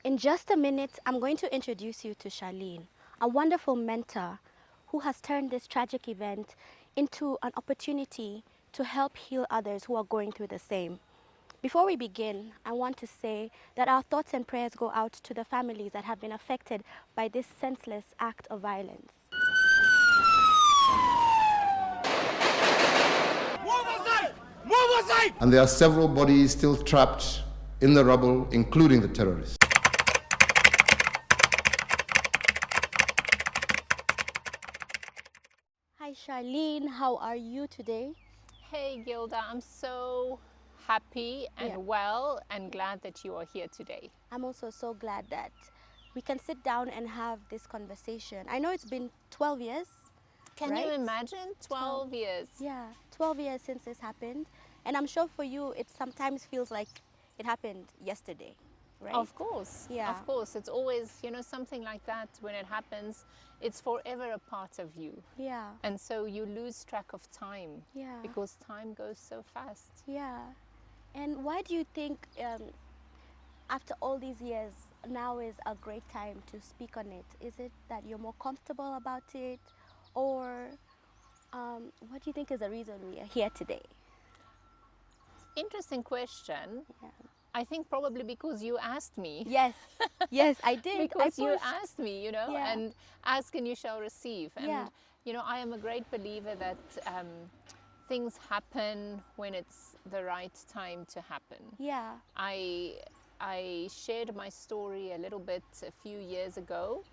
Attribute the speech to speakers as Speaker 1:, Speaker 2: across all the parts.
Speaker 1: In just a minute, I'm going to introduce you to Charlene, a wonderful mentor who has turned this tragic event into an opportunity to help heal others who are going through the same. Before we begin, I want to say that our thoughts and prayers go out to the families that have been affected by this senseless act of violence.
Speaker 2: Move aside! Move aside!
Speaker 3: And there are several bodies still trapped in the rubble, including the terrorists.
Speaker 1: Hi Charlene, how are you today?
Speaker 4: Hey Gilda, I'm so happy and
Speaker 1: Yeah.
Speaker 4: well and glad that you are here today.
Speaker 1: I'm also so glad that we can sit down and have this conversation. I know it's been 12 years.
Speaker 4: Can
Speaker 1: Right?
Speaker 4: you imagine 12 years?
Speaker 1: Yeah, 12 years since this happened. And I'm sure for you, it sometimes feels like it happened yesterday, right?
Speaker 4: Of course,
Speaker 1: Yeah.
Speaker 4: of course. It's always, something like that when it happens, it's forever a part of you.
Speaker 1: Yeah,
Speaker 4: And so you lose track of time
Speaker 1: yeah,
Speaker 4: because time goes so fast.
Speaker 1: yeah. And why do you think after all these years, now is a great time to speak on it? Is it that you're more comfortable about it? Or what do you think is the reason we are here today?
Speaker 4: Interesting question.
Speaker 1: Yeah.
Speaker 4: I think probably because you asked me.
Speaker 1: Yes, yes, I did.
Speaker 4: Because
Speaker 1: I
Speaker 4: you
Speaker 1: pushed.
Speaker 4: asked me,
Speaker 1: Yeah.
Speaker 4: and ask and you shall receive. And,
Speaker 1: Yeah.
Speaker 4: I am a great believer that things happen when it's the right time to happen.
Speaker 1: Yeah.
Speaker 4: I shared my story a little bit a few years ago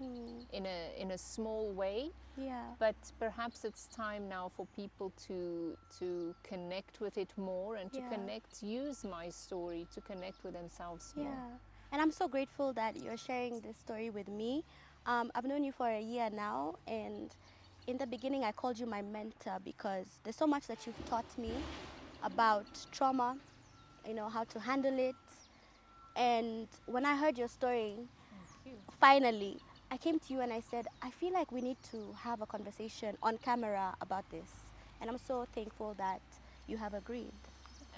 Speaker 4: in a small way,
Speaker 1: Yeah.
Speaker 4: but perhaps it's time now for people to connect with it more and to
Speaker 1: Yeah.
Speaker 4: use my story to connect with themselves more.
Speaker 1: Yeah, and I'm so grateful that you're sharing this story with me. I've known you for a year now, and in the beginning, I called you my mentor because there's so much that you've taught me about trauma, how to handle it. And when I heard your story, finally, I came to you and I said, I feel like we need to have a conversation on camera about this. And I'm so thankful that you have agreed.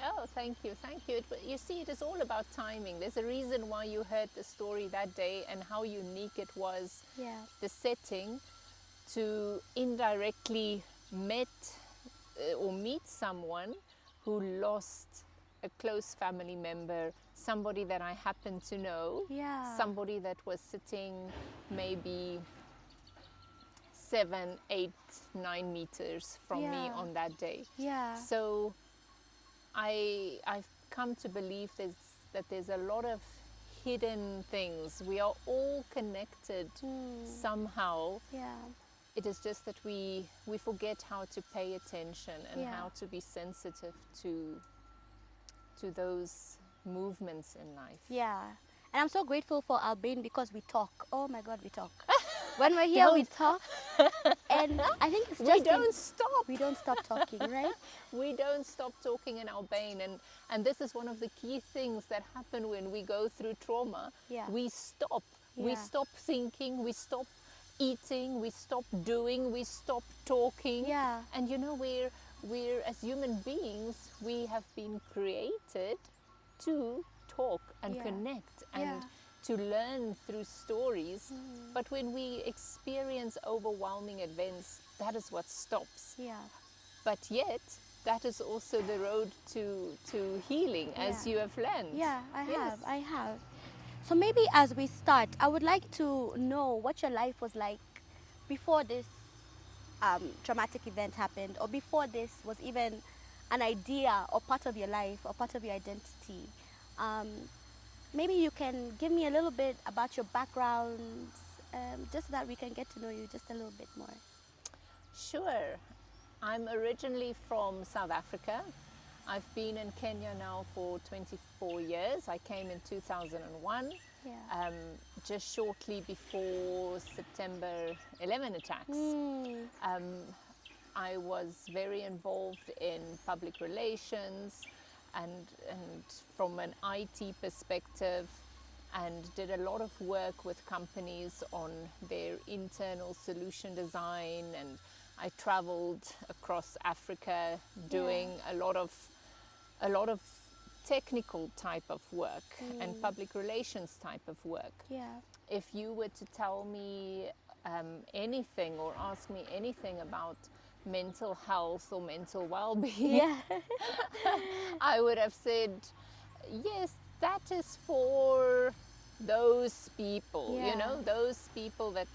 Speaker 4: Oh, thank you, thank you. You see, it is all about timing. There's a reason why you heard the story that day and how unique it was,
Speaker 1: Yeah.
Speaker 4: the setting, to indirectly meet someone who lost a close family member, somebody that I happen to know,
Speaker 1: Yeah.
Speaker 4: somebody that was sitting maybe 7, 8, 9 meters from me
Speaker 1: Yeah.
Speaker 4: on that day.
Speaker 1: Yeah.
Speaker 4: So I've come to believe that there's a lot of hidden things. We are all connected somehow.
Speaker 1: Yeah.
Speaker 4: It is just that we forget how to pay attention and
Speaker 1: Yeah.
Speaker 4: how to be sensitive to those movements in life.
Speaker 1: Yeah. And I'm so grateful for Albane because we talk. Oh my God, we talk. When we're here, we talk. And I think it's just... We don't stop talking, right?
Speaker 4: We don't stop talking in Albane, and this is one of the key things that happen when we go through trauma.
Speaker 1: Yeah.
Speaker 4: We stop. We
Speaker 1: Yeah.
Speaker 4: stop thinking, we stop eating, we stop doing, we stop talking.
Speaker 1: Yeah.
Speaker 4: And we're as human beings, we have been created to talk and
Speaker 1: Yeah.
Speaker 4: connect and
Speaker 1: Yeah.
Speaker 4: to learn through stories. But when we experience overwhelming events, that is what stops.
Speaker 1: Yeah.
Speaker 4: But yet, that is also the road to healing, as
Speaker 1: Yeah.
Speaker 4: you have learned.
Speaker 1: Yeah,
Speaker 4: Yes.
Speaker 1: I have. So maybe as we start, I would like to know what your life was like before this traumatic event happened, or before this was even an idea or part of your life or part of your identity. Maybe you can give me a little bit about your background, just so that we can get to know you just a little bit more.
Speaker 4: Sure. I'm originally from South Africa. I've been in Kenya now for 24 years. I came in 2001,
Speaker 1: Yeah.
Speaker 4: just shortly before September 11 attacks. I was very involved in public relations and from an IT perspective, and did a lot of work with companies on their internal solution design, and I traveled across Africa doing a lot of technical type of work and public relations type of work.
Speaker 1: Yeah.
Speaker 4: If you were to tell me anything or ask me anything about mental health or mental well-being,
Speaker 1: Yeah.
Speaker 4: I would have said, yes, that is for those people, you
Speaker 1: Yeah.
Speaker 4: know, those people that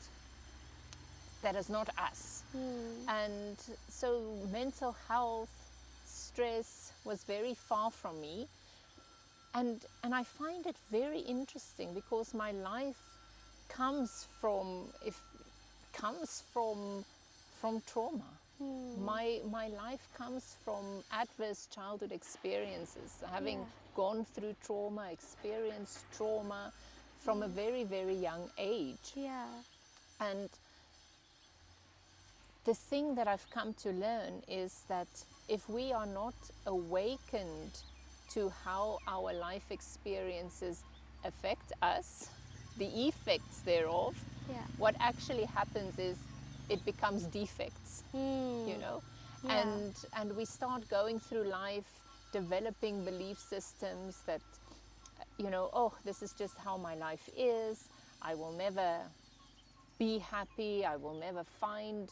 Speaker 4: is not us. And so mental health, stress was very far from me. And I find it very interesting because my life comes from trauma. My life comes from adverse childhood experiences, having gone through trauma, experienced trauma from a very, very young age.
Speaker 1: Yeah.
Speaker 4: And the thing that I've come to learn is that if we are not awakened to how our life experiences affect us, the effects thereof, what actually happens is it becomes defects, you know, and we start going through life developing belief systems that, you know, oh, this is just how my life is, I will never be happy, I will never find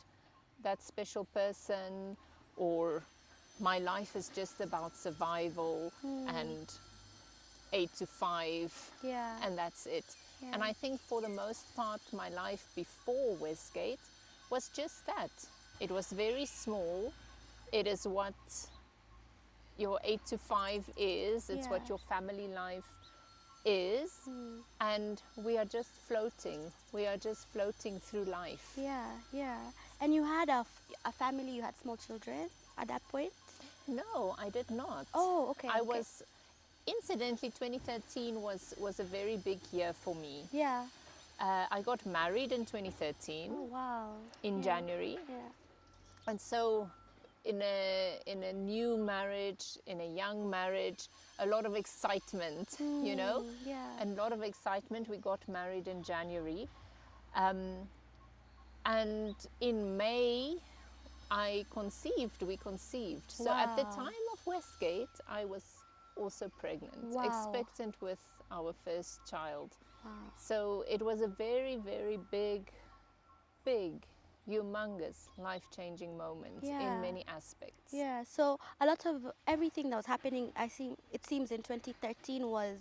Speaker 4: that special person, or my life is just about survival and 8 to 5 and that's it. And I think for the most part my life before Westgate was just that. It was very small. It is what your 8 to 5 is. It's what your family life is. And we are just floating. We are just floating through life.
Speaker 1: Yeah, yeah. And you had a family, you had small children at that point?
Speaker 4: No, I did not.
Speaker 1: Oh, okay.
Speaker 4: I was, incidentally, 2013 was a very big year for me.
Speaker 1: Yeah.
Speaker 4: I got married in 2013.
Speaker 1: Oh, wow.
Speaker 4: In January.
Speaker 1: Yeah.
Speaker 4: And so in a new marriage, in a young marriage, a lot of excitement, you know?
Speaker 1: Yeah.
Speaker 4: A lot of excitement. We got married in January. And in May, we conceived. So at the time of Westgate, I was also pregnant, expectant with our first child.
Speaker 1: Wow.
Speaker 4: So it was a very, very big, humongous, life-changing moment in many aspects.
Speaker 1: Yeah, so a lot of everything that was happening, it seems in 2013 was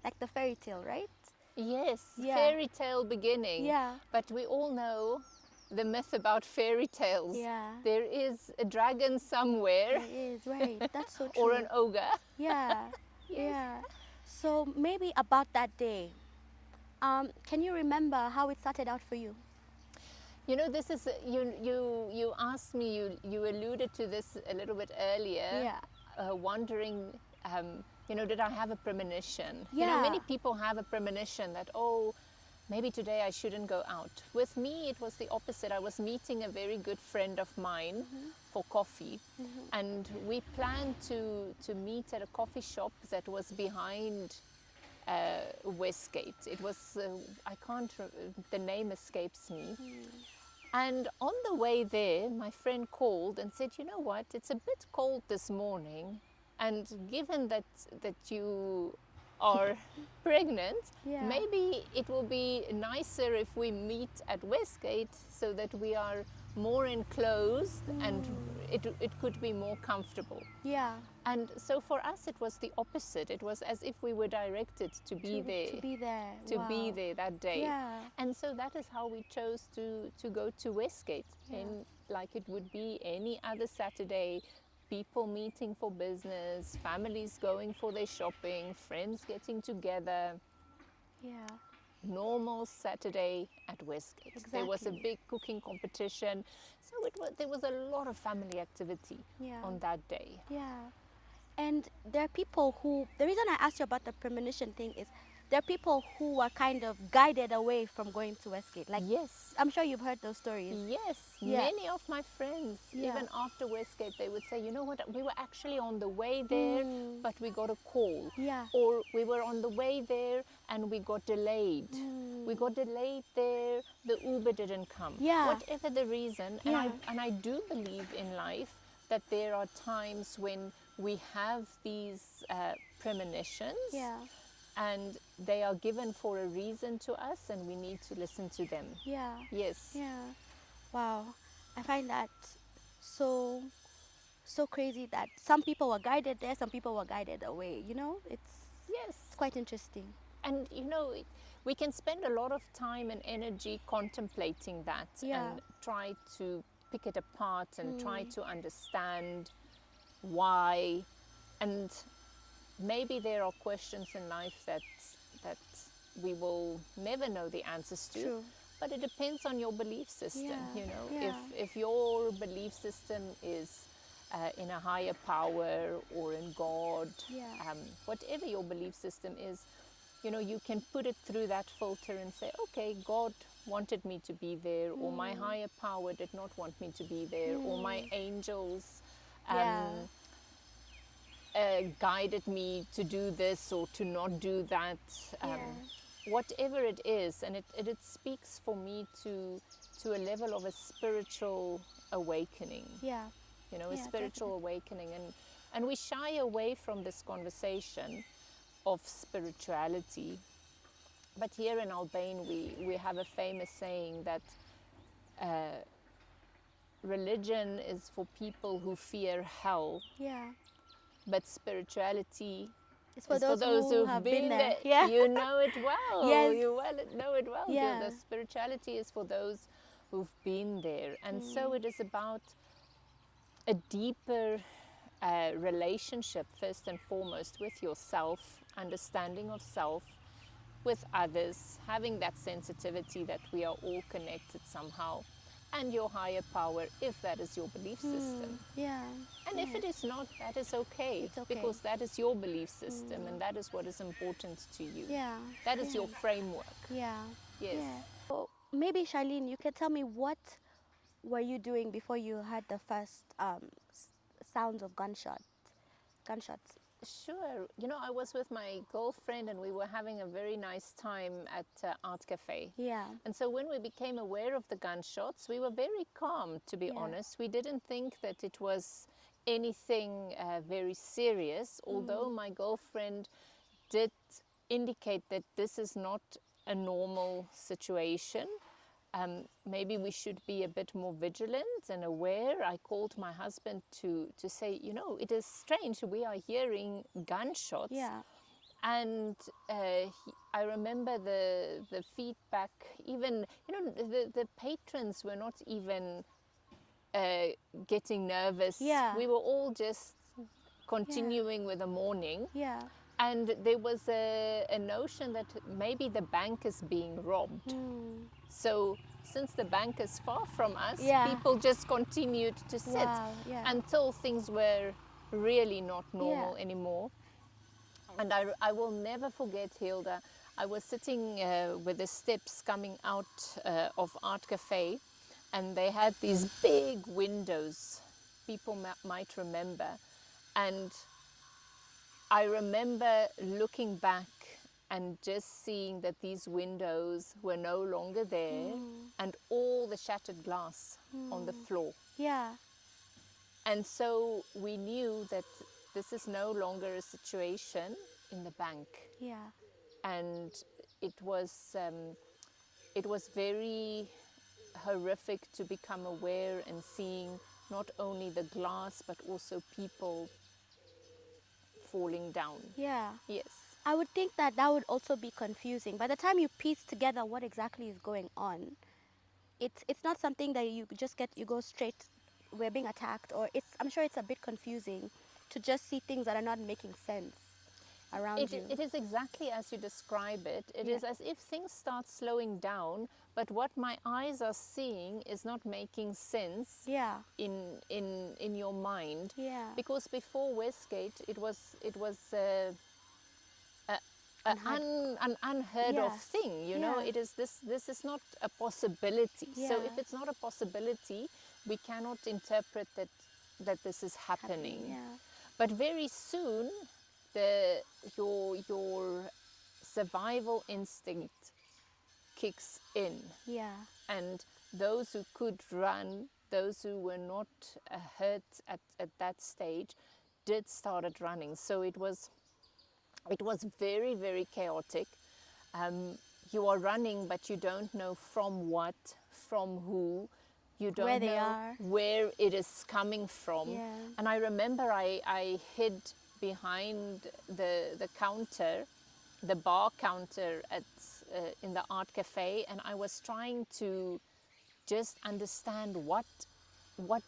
Speaker 1: like the fairy tale, right?
Speaker 4: Yes, fairy tale beginning.
Speaker 1: Yeah.
Speaker 4: But we all know the myth about fairy tales.
Speaker 1: Yeah.
Speaker 4: There is a dragon somewhere.
Speaker 1: It is, right. That's so true.
Speaker 4: Or an ogre.
Speaker 1: Yeah. Yeah. So maybe about that day, can you remember how it started out for you?
Speaker 4: You know, this is, you asked me, you alluded to this a little bit earlier, wondering, you know, did I have a premonition?
Speaker 1: Yeah.
Speaker 4: You know, many people have a premonition that, oh, maybe today I shouldn't go out. With me, it was the opposite. I was meeting a very good friend of mine for coffee, and we planned to meet at a coffee shop that was behind Westgate. It was, the name escapes me. And on the way there, my friend called and said, you know what, it's a bit cold this morning, and given that you are pregnant, maybe it will be nicer if we meet at Westgate so that we are more enclosed and it could be more comfortable.
Speaker 1: Yeah.
Speaker 4: And so for us it was the opposite. It was as if we were directed to be there.
Speaker 1: To be there.
Speaker 4: To be there that day.
Speaker 1: Yeah.
Speaker 4: And so that is how we chose to go to Westgate. And like it would be any other Saturday, people meeting for business, families going for their shopping, friends getting together.
Speaker 1: Yeah.
Speaker 4: Normal Saturday at Westgate.
Speaker 1: Exactly.
Speaker 4: There was a big cooking competition. So there was a lot of family activity on that day.
Speaker 1: Yeah. And there are people who, the reason I asked you about the premonition thing is, there are people who are kind of guided away from going to Westgate. Like,
Speaker 4: yes,
Speaker 1: I'm sure you've heard those stories.
Speaker 4: Yes, many of my friends, even after Westgate, they would say, you know what, we were actually on the way there, but we got a call.
Speaker 1: Yeah.
Speaker 4: Or we were on the way there and we got delayed. We got delayed there, the Uber didn't come.
Speaker 1: Yeah.
Speaker 4: Whatever the reason, and I do believe in life that there are times when we have these premonitions,
Speaker 1: Yeah.
Speaker 4: and they are given for a reason to us, and we need to listen to them.
Speaker 1: Yeah.
Speaker 4: Yes.
Speaker 1: Yeah. Wow. I find that so so crazy that some people were guided there, some people were guided away, you know?
Speaker 4: Yes.
Speaker 1: It's quite interesting.
Speaker 4: And you know, we can spend a lot of time and energy contemplating that
Speaker 1: Yeah.
Speaker 4: and try to pick it apart and try to understand why. And maybe there are questions in life that we will never know the answers to.
Speaker 1: True.
Speaker 4: But it depends on your belief system.
Speaker 1: Yeah,
Speaker 4: You know,
Speaker 1: yeah.
Speaker 4: if your belief system is in a higher power or in God,
Speaker 1: Yeah.
Speaker 4: whatever your belief system is, you know, you can put it through that filter and say, okay, God wanted me to be there, or my higher power did not want me to be there, or my angels
Speaker 1: Yeah.
Speaker 4: guided me to do this or to not do that.
Speaker 1: Yeah.
Speaker 4: Whatever it is, and it speaks for me to a level of a spiritual awakening.
Speaker 1: Yeah.
Speaker 4: You know, a
Speaker 1: Yeah,
Speaker 4: spiritual awakening, and we shy away from this conversation of spirituality. But here in Albania, we have a famous saying that religion is for people who fear hell,
Speaker 1: Yeah.
Speaker 4: but spirituality
Speaker 1: It's for
Speaker 4: is
Speaker 1: those
Speaker 4: for those
Speaker 1: who
Speaker 4: who've
Speaker 1: have
Speaker 4: been
Speaker 1: been there.
Speaker 4: there.
Speaker 1: Yeah.
Speaker 4: You know it well.
Speaker 1: Yes.
Speaker 4: You know it well.
Speaker 1: Yeah.
Speaker 4: The spirituality is for those who've been there. And so it is about a deeper relationship, first and foremost, with yourself, understanding of self, with others, having that sensitivity that we are all connected somehow, and your higher power, if that is your belief system.
Speaker 1: Yeah.
Speaker 4: And if it is not, that is okay,
Speaker 1: It's okay.
Speaker 4: because that is your belief system and that is what is important to you.
Speaker 1: Yeah.
Speaker 4: That is
Speaker 1: Yeah.
Speaker 4: your framework.
Speaker 1: Yeah.
Speaker 4: Yes.
Speaker 1: Yeah. So maybe Charlene, you can tell me what were you doing before you heard the first sounds of gunshots?
Speaker 4: Sure. You know, I was with my girlfriend and we were having a very nice time at Art Cafe.
Speaker 1: Yeah.
Speaker 4: And so when we became aware of the gunshots, we were very calm, to be
Speaker 1: Yeah.
Speaker 4: honest. We didn't think that it was anything very serious, although my girlfriend did indicate that this is not a normal situation. Maybe we should be a bit more vigilant and aware. I called my husband to say, you know, it is strange. We are hearing gunshots.
Speaker 1: Yeah.
Speaker 4: And I remember the feedback, even, you know, the patrons were not even getting nervous.
Speaker 1: Yeah.
Speaker 4: We were all just continuing with the morning.
Speaker 1: Yeah.
Speaker 4: And there was a notion that maybe the bank is being robbed. So since the bank is far from us,
Speaker 1: Yeah.
Speaker 4: people just continued to sit
Speaker 1: Wow. Yeah.
Speaker 4: until things were really not normal anymore. And I will never forget, Hilda, I was sitting with the steps coming out of Art Cafe, and they had these big windows, people might remember. And I remember looking back and just seeing that these windows were no longer there and all the shattered glass on the floor.
Speaker 1: Yeah.
Speaker 4: And so we knew that this is no longer a situation in the bank.
Speaker 1: Yeah.
Speaker 4: And it was very horrific to become aware and seeing not only the glass but also people falling down.
Speaker 1: Yeah.
Speaker 4: Yes.
Speaker 1: I would think that would also be confusing. By the time you piece together what exactly is going on, it's not something that you just you go straight, we're being attacked, or I'm sure it's a bit confusing to just see things that are not making sense around you.
Speaker 4: It is exactly as you describe it. It is as if things start slowing down, but what my eyes are seeing is not making sense in your mind.
Speaker 1: Yeah.
Speaker 4: Because before Westgate, it was an unheard of thing, you know. It is this is not a possibility. So if it's not a possibility, we cannot interpret that this is happening.
Speaker 1: Yeah.
Speaker 4: But very soon, your survival instinct kicks in.
Speaker 1: Yeah.
Speaker 4: And those who could run, those who were not hurt at that stage, did started running. So it was very, very chaotic. You are running, but you don't know from what, from who. You don't
Speaker 1: Where they
Speaker 4: know
Speaker 1: are.
Speaker 4: where it is coming from.
Speaker 1: Yeah.
Speaker 4: And I remember I hid behind the counter, the bar counter in the art cafe, and I was trying to just understand what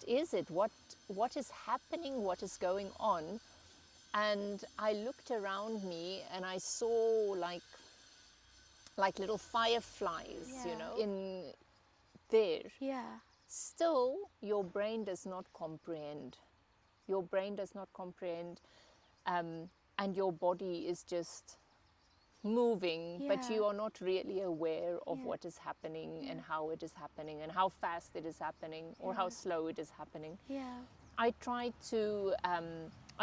Speaker 4: is it, what is happening, what is going on. And I looked around me and I saw like little fireflies, you
Speaker 1: Yeah.
Speaker 4: know, in there.
Speaker 1: Yeah.
Speaker 4: Still, your brain does not comprehend. Your brain does not comprehend, and your body is just moving, but
Speaker 1: Yeah.
Speaker 4: you are not really aware of
Speaker 1: Yeah.
Speaker 4: what is happening and how it is happening and how fast it is happening or how slow it is happening.
Speaker 1: Yeah.
Speaker 4: I tried to,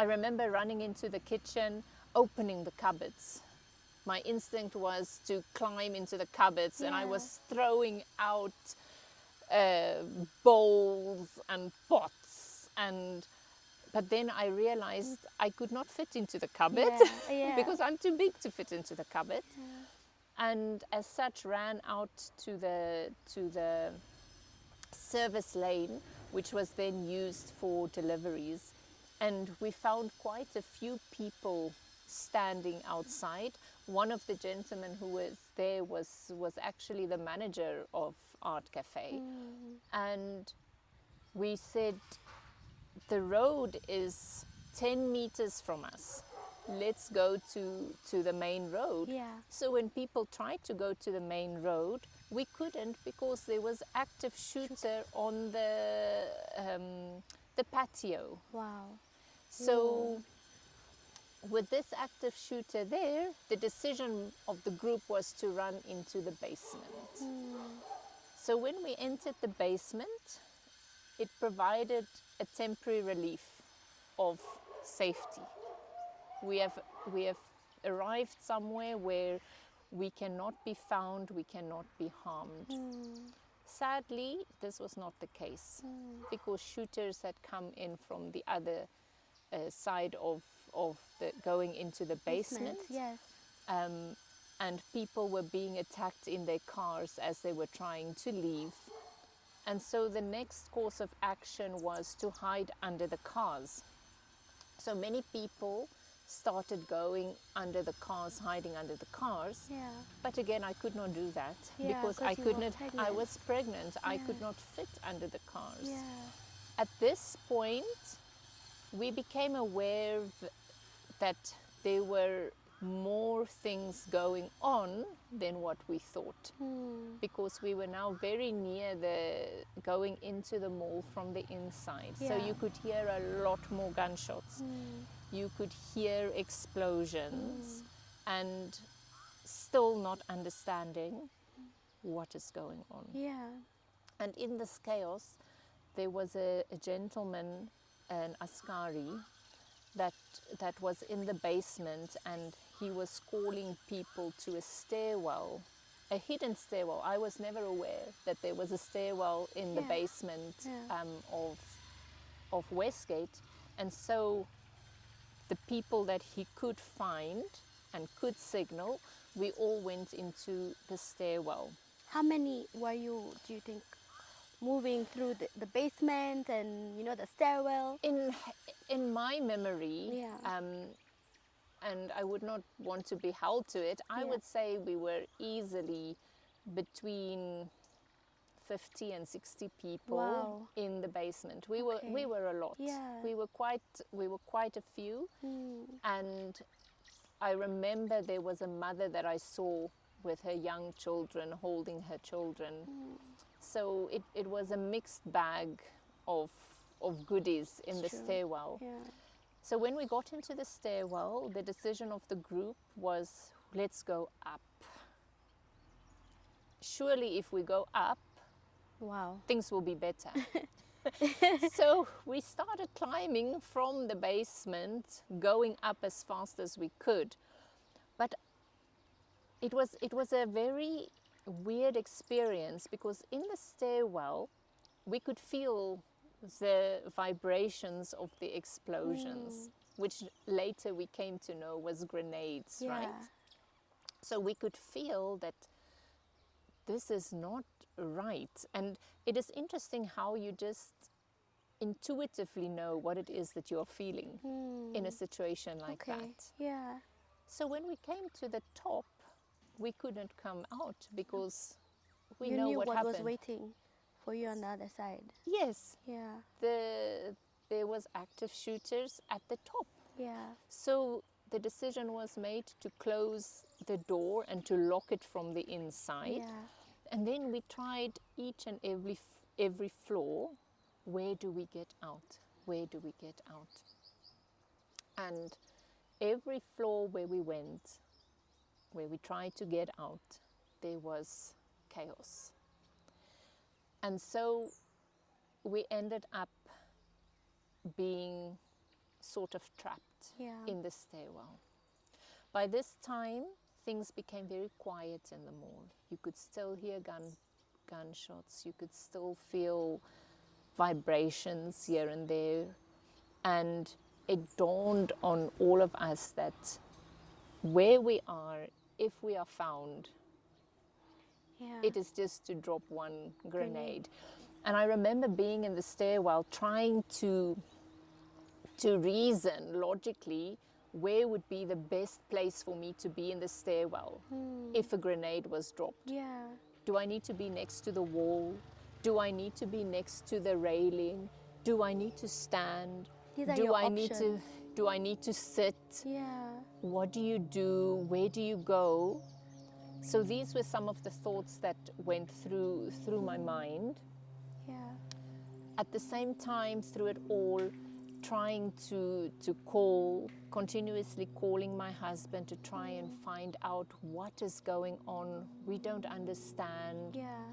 Speaker 4: I remember running into the kitchen, opening the cupboards. My instinct was to climb into the cupboards, and I
Speaker 1: Yeah.
Speaker 4: was throwing out bowls and pots, but then I realized I could not fit into the cupboard
Speaker 1: Yeah.
Speaker 4: because I'm too big to fit into the cupboard. And as such ran out to the service lane, which was then used for deliveries. And we found quite a few people standing outside. One of the gentlemen who was there was actually the manager of Art Cafe. And we said, the road is 10 meters from us. Let's go to the main road.
Speaker 1: Yeah.
Speaker 4: So when people tried to go to the main road, we couldn't because there was active shooter on the patio.
Speaker 1: Wow.
Speaker 4: So with this active shooter there, the decision of the group was to run into the basement. So when we entered the basement, it provided a temporary relief of safety. We have arrived somewhere where we cannot be found, we cannot be harmed. Sadly, this was not the case because shooters had come in from the other side of the going into the basement.
Speaker 1: Yes.
Speaker 4: And people were being attacked in their cars as they were trying to leave. And so the next course of action was to hide under the cars. So many people started going under the cars, hiding under the cars.
Speaker 1: Yeah.
Speaker 4: But again, I could not do that
Speaker 1: Yeah,
Speaker 4: because I
Speaker 1: 'cause you
Speaker 4: could
Speaker 1: were
Speaker 4: not. I
Speaker 1: pregnant.
Speaker 4: was pregnant. I could not fit under the cars.
Speaker 1: Yeah.
Speaker 4: At this point, we became aware that there were more things going on than what we thought, because we were now very near going into the mall from the inside. So
Speaker 1: Yeah.
Speaker 4: you could hear a lot more gunshots. You could hear explosions, and still not understanding what is going on.
Speaker 1: Yeah.
Speaker 4: And in this chaos, there was a gentleman, an Askari, that was in the basement, and he was calling people to a stairwell, a hidden stairwell. I was never aware that there was a stairwell in the basement of Westgate. And so the people that he could find and could signal, we all went into the stairwell.
Speaker 1: How many were you, do you think, moving through the basement and, you know, the stairwell?
Speaker 4: In my memory,
Speaker 1: Yeah.
Speaker 4: and I would not want to be held to it, I would say we were easily between 50 and 60 people.
Speaker 1: Wow.
Speaker 4: In the basement. We
Speaker 1: Okay.
Speaker 4: were a lot.
Speaker 1: Yeah.
Speaker 4: We were quite a few. And I remember there was a mother that I saw with her young children, holding her children. So it was a mixed bag of goodies in the stairwell.
Speaker 1: Yeah.
Speaker 4: So when we got into the stairwell, the decision of the group was, let's go up. Surely if we go up,
Speaker 1: Wow.
Speaker 4: things will be better. So we started climbing from the basement, going up as fast as we could. But it was a very weird experience, because in the stairwell we could feel the vibrations of the explosions. which later we came to know was grenades,
Speaker 1: Yeah.
Speaker 4: right? So we could feel that this is not right. And it is interesting how you just intuitively know what it is that you're feeling in a situation like
Speaker 1: Okay.
Speaker 4: that.
Speaker 1: Yeah.
Speaker 4: So when we came to the top, we couldn't come out because we
Speaker 1: You
Speaker 4: know
Speaker 1: knew
Speaker 4: what
Speaker 1: what
Speaker 4: happened.
Speaker 1: was waiting for you on the other side.
Speaker 4: Yes,
Speaker 1: Yeah.
Speaker 4: there was active shooters at the top.
Speaker 1: Yeah.
Speaker 4: So the decision was made to close the door and to lock it from the inside.
Speaker 1: Yeah.
Speaker 4: And then we tried each and every floor. Where do we get out? Where do we get out? And every floor where we went, where we tried to get out, there was chaos. And so we ended up being sort of trapped
Speaker 1: Yeah.
Speaker 4: in the stairwell. By this time, things became very quiet in the mall. You could still hear gunshots. You could still feel vibrations here and there. And it dawned on all of us that where we are, if we are found,
Speaker 1: Yeah.
Speaker 4: it is just to drop one grenade. And I remember being in the stairwell trying to reason logically where would be the best place for me to be in the stairwell if a grenade was dropped.
Speaker 1: Yeah.
Speaker 4: Do I need to be next to the wall? Do I need to be next to the railing? Do I need to stand?
Speaker 1: These are
Speaker 4: do
Speaker 1: your
Speaker 4: I need to
Speaker 1: options.
Speaker 4: do I need to sit?
Speaker 1: Yeah.
Speaker 4: What do you do? Where do you go? So these were some of the thoughts that went through my mind.
Speaker 1: Yeah.
Speaker 4: At the same time, through it all, trying to call, continuously calling my husband to try and find out what is going on. We don't understand.
Speaker 1: Yeah.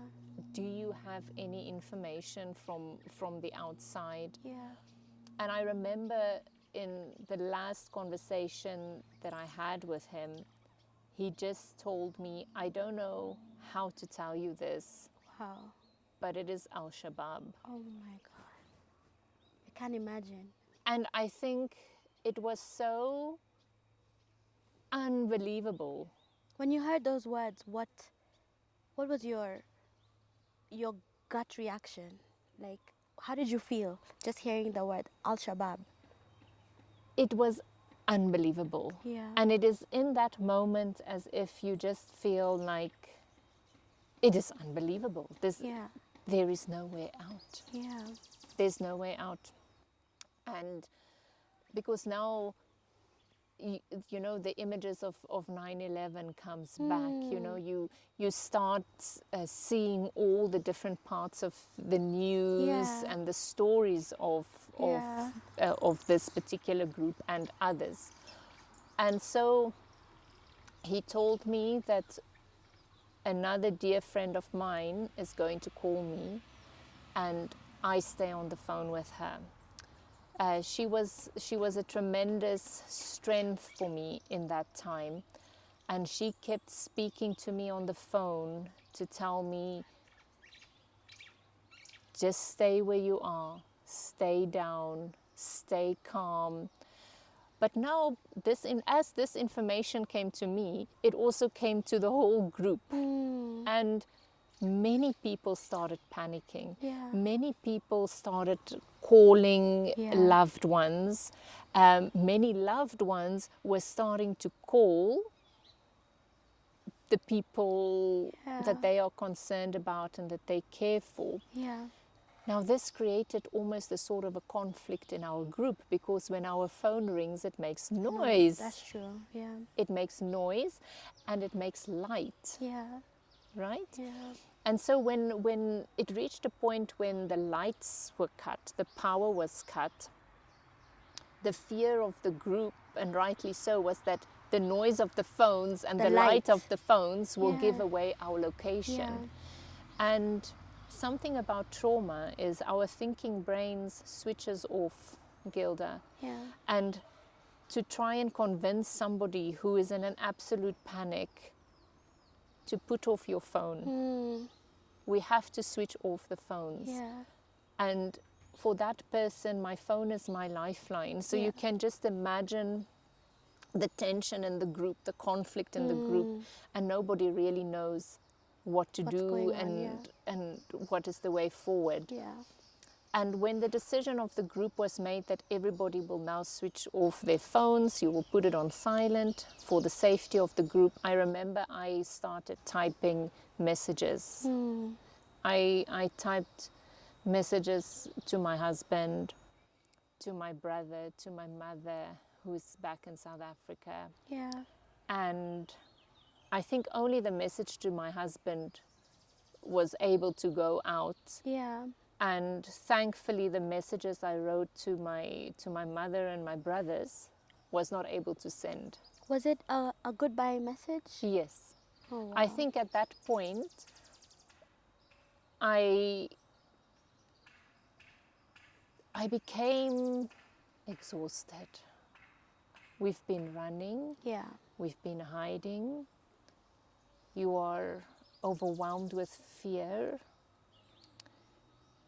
Speaker 4: Do you have any information from the outside?
Speaker 1: Yeah.
Speaker 4: And I remember in the last conversation that I had with him, he just told me, I don't know how to tell you this,
Speaker 1: Wow.
Speaker 4: but it is Al-Shabaab.
Speaker 1: Oh my God. I can't imagine.
Speaker 4: And I think it was so unbelievable.
Speaker 1: When you heard those words, what was your gut reaction? Like, how did you feel just hearing the word Al-Shabaab?
Speaker 4: It was unbelievable.
Speaker 1: Yeah.
Speaker 4: And it is in that moment as if you just feel like it is unbelievable.
Speaker 1: Yeah.
Speaker 4: There is no way out.
Speaker 1: Yeah.
Speaker 4: There's no way out. And because now, you know, the images of 9/11 comes back. You know, you start seeing all the different parts of the news
Speaker 1: Yeah.
Speaker 4: and the stories of
Speaker 1: Yeah.
Speaker 4: of this particular group and others. And so he told me that another dear friend of mine is going to call me, and I stay on the phone with her. She was a tremendous strength for me in that time, and she kept speaking to me on the phone to tell me, just stay where you are, stay down, stay calm. But now, as this information came to me, it also came to the whole group. And many people started panicking.
Speaker 1: Yeah.
Speaker 4: Many people started calling
Speaker 1: Yeah.
Speaker 4: loved ones. Many loved ones were starting to call the people that they are concerned about and that they care for.
Speaker 1: Yeah.
Speaker 4: Now, this created almost a sort of a conflict in our group, because when our phone rings, it makes noise.
Speaker 1: That's true. Yeah.
Speaker 4: It makes noise and it makes light,
Speaker 1: Yeah.
Speaker 4: right?
Speaker 1: Yeah.
Speaker 4: And so when it reached a point when the lights were cut, the power was cut, the fear of the group, and rightly so, was that the noise of the phones and the light of the phones will give away our location.
Speaker 1: Yeah.
Speaker 4: And something about trauma is our thinking brains switches off, Gilda.
Speaker 1: Yeah.
Speaker 4: And to try and convince somebody who is in an absolute panic to put off your phone, we have to switch off the phones.
Speaker 1: Yeah.
Speaker 4: And for that person, my phone is my lifeline. So you can just imagine the tension in the group, the conflict in the group, and nobody really knows what to
Speaker 1: What's
Speaker 4: do
Speaker 1: going on,
Speaker 4: and what is the way forward.
Speaker 1: Yeah.
Speaker 4: And when the decision of the group was made that everybody will now switch off their phones, you will put it on silent for the safety of the group, I remember I started typing messages. I typed messages to my husband, to my brother, to my mother, who's back in South Africa.
Speaker 1: Yeah.
Speaker 4: And I think only the message to my husband was able to go out.
Speaker 1: Yeah.
Speaker 4: And thankfully the messages I wrote to my mother and my brothers was not able to send.
Speaker 1: Was it a goodbye message?
Speaker 4: Yes.
Speaker 1: Oh, wow.
Speaker 4: I think at that point I became exhausted. We've been running,
Speaker 1: Yeah.
Speaker 4: we've been hiding. You are overwhelmed with fear,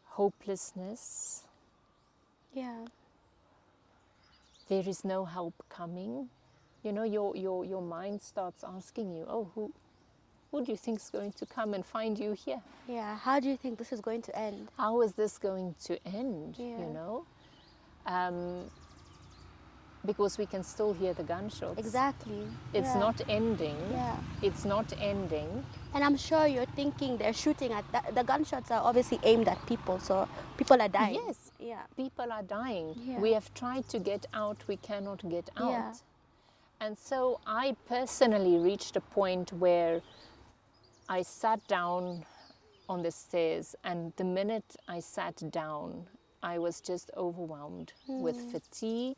Speaker 4: hopelessness.
Speaker 1: Yeah.
Speaker 4: There is no help coming. You know, your mind starts asking you, oh, who do you think is going to come and find you here?
Speaker 1: Yeah. How do you think this is going to end?
Speaker 4: How is this going to end,
Speaker 1: Yeah.
Speaker 4: you know? Because we can still hear the gunshots.
Speaker 1: Exactly.
Speaker 4: It's
Speaker 1: Yeah.
Speaker 4: not ending.
Speaker 1: Yeah.
Speaker 4: It's not ending.
Speaker 1: And I'm sure you're thinking they're shooting at the gunshots are obviously aimed at people, so people are dying.
Speaker 4: Yes.
Speaker 1: Yeah.
Speaker 4: People are dying.
Speaker 1: Yeah.
Speaker 4: We have tried to get out, we cannot get out.
Speaker 1: Yeah.
Speaker 4: And so I personally reached a point where I sat down on the stairs, and the minute I sat down, I was just overwhelmed with fatigue.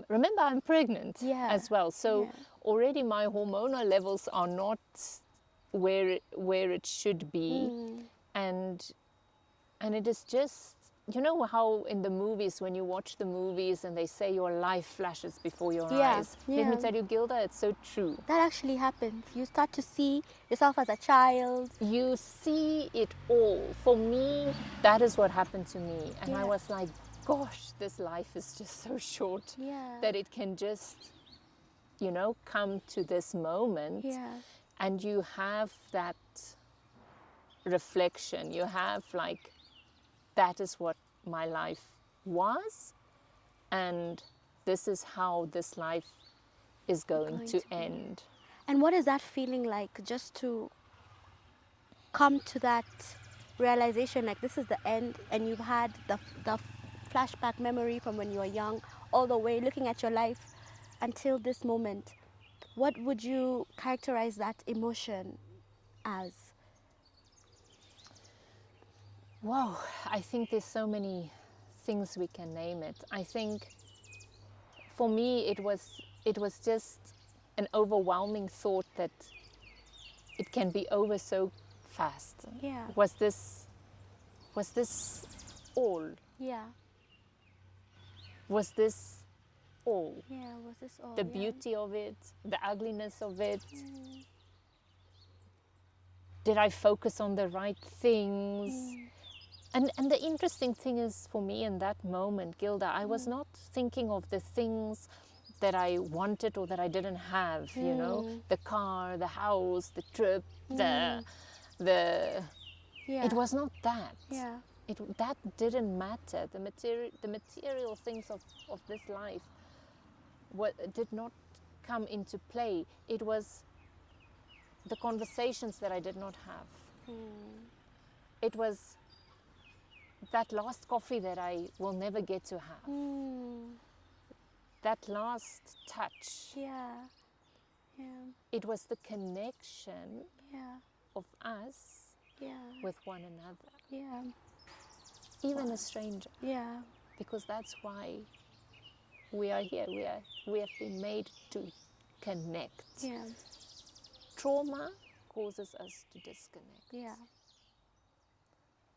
Speaker 4: Remember, I'm pregnant as well, so already my hormonal levels are not where it should be, and it is just, you know how in the movies, when you watch the movies and they say your life flashes before your eyes. Let me
Speaker 1: Yeah.
Speaker 4: tell you, Gilda, it's so true.
Speaker 1: That actually happens. You start to see yourself as a child.
Speaker 4: You see it all. For me, that is what happened to me, and I
Speaker 1: Yeah.
Speaker 4: was like, gosh, this life is just so short
Speaker 1: Yeah.
Speaker 4: that it can just, you know, come to this moment.
Speaker 1: Yeah.
Speaker 4: And you have that reflection. You have like, that is what my life was, and this is how this life is going to
Speaker 1: to be.
Speaker 4: end.
Speaker 1: And what is that feeling like, just to come to that realization, like this is the end, and you've had the flashback memory from when you were young all the way looking at your life until this moment? What would you characterize that emotion as?
Speaker 4: Wow, I think there's so many things we can name it. I think for me it was just an overwhelming thought that it can be over so fast.
Speaker 1: Yeah.
Speaker 4: Was this all?
Speaker 1: Yeah.
Speaker 4: Was this all?
Speaker 1: Yeah. Was this all?
Speaker 4: The
Speaker 1: Yeah.
Speaker 4: beauty of it, the ugliness of it. Did I focus on the right things? And the interesting thing is, for me in that moment, Gilda, I was not thinking of the things that I wanted or that I didn't have, you know, the car, the house, the trip, the
Speaker 1: Yeah.
Speaker 4: it was not that.
Speaker 1: Yeah.
Speaker 4: That didn't matter. The material things of this life did not come into play. It was the conversations that I did not have. It was that last coffee that I will never get to have. That last touch.
Speaker 1: Yeah. Yeah.
Speaker 4: It was the connection
Speaker 1: Yeah.
Speaker 4: of us
Speaker 1: Yeah.
Speaker 4: with one another.
Speaker 1: Yeah.
Speaker 4: Even a stranger.
Speaker 1: Yeah.
Speaker 4: Because that's why we are here. We have been made to connect.
Speaker 1: Yeah.
Speaker 4: Trauma causes us to disconnect.
Speaker 1: Yeah.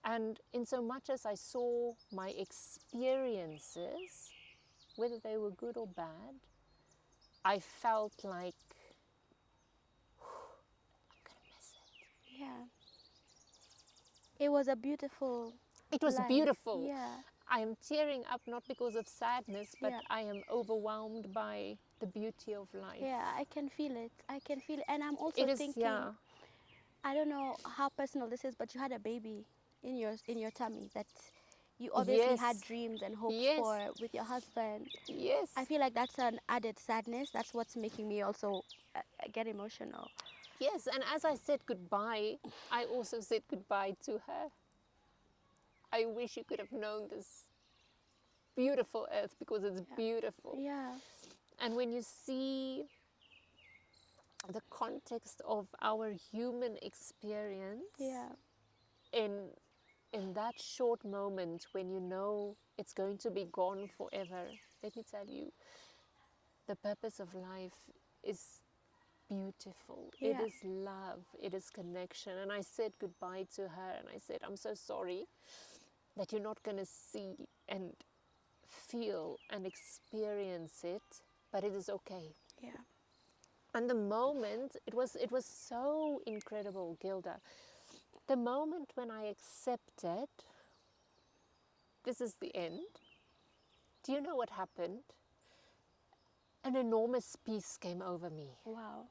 Speaker 4: And in so much as I saw my experiences, whether they were good or bad, I felt like, I'm gonna miss it.
Speaker 1: Yeah. It was a beautiful
Speaker 4: It was
Speaker 1: life.
Speaker 4: beautiful.
Speaker 1: Yeah.
Speaker 4: I am tearing up not because of sadness, but
Speaker 1: Yeah.
Speaker 4: I am overwhelmed by the beauty of life.
Speaker 1: Yeah, I can feel it. I can feel it. And I'm also
Speaker 4: It is,
Speaker 1: thinking,
Speaker 4: yeah.
Speaker 1: I don't know how personal this is, but you had a baby in your tummy that you obviously
Speaker 4: Yes.
Speaker 1: had dreams and hopes
Speaker 4: Yes.
Speaker 1: for with your husband.
Speaker 4: Yes.
Speaker 1: I feel like that's an added sadness. That's what's making me also get emotional.
Speaker 4: Yes, and as I said goodbye, I also said goodbye to her. I wish you could have known this beautiful earth, because it's beautiful.
Speaker 1: Yeah.
Speaker 4: And when you see the context of our human experience
Speaker 1: Yeah.
Speaker 4: in that short moment when you know it's going to be gone forever, let me tell you, the purpose of life is beautiful. It
Speaker 1: Yeah.
Speaker 4: is love, it is connection. And I said goodbye to her, and I said, I'm so sorry that you're not going to see and feel and experience it, but it is okay.
Speaker 1: Yeah.
Speaker 4: And the moment, it was so incredible, Gilda. The moment when I accepted this is the end, do you know what happened? An enormous peace came over me.
Speaker 1: Wow.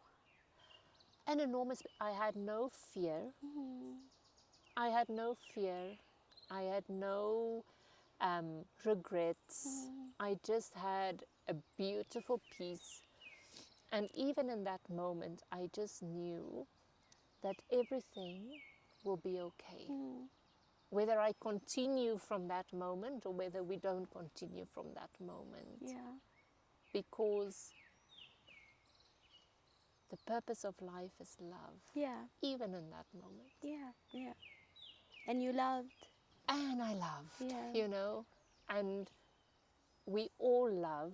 Speaker 4: An enormous, I had no fear. I had no fear. I had no regrets. I just had a beautiful peace. And even in that moment, I just knew that everything will be okay. Whether I continue from that moment or whether we don't continue from that moment.
Speaker 1: Yeah.
Speaker 4: Because the purpose of life is love.
Speaker 1: Yeah.
Speaker 4: Even in that moment.
Speaker 1: Yeah. Yeah. And you loved.
Speaker 4: And I loved,
Speaker 1: Yeah.
Speaker 4: you know, and we all love,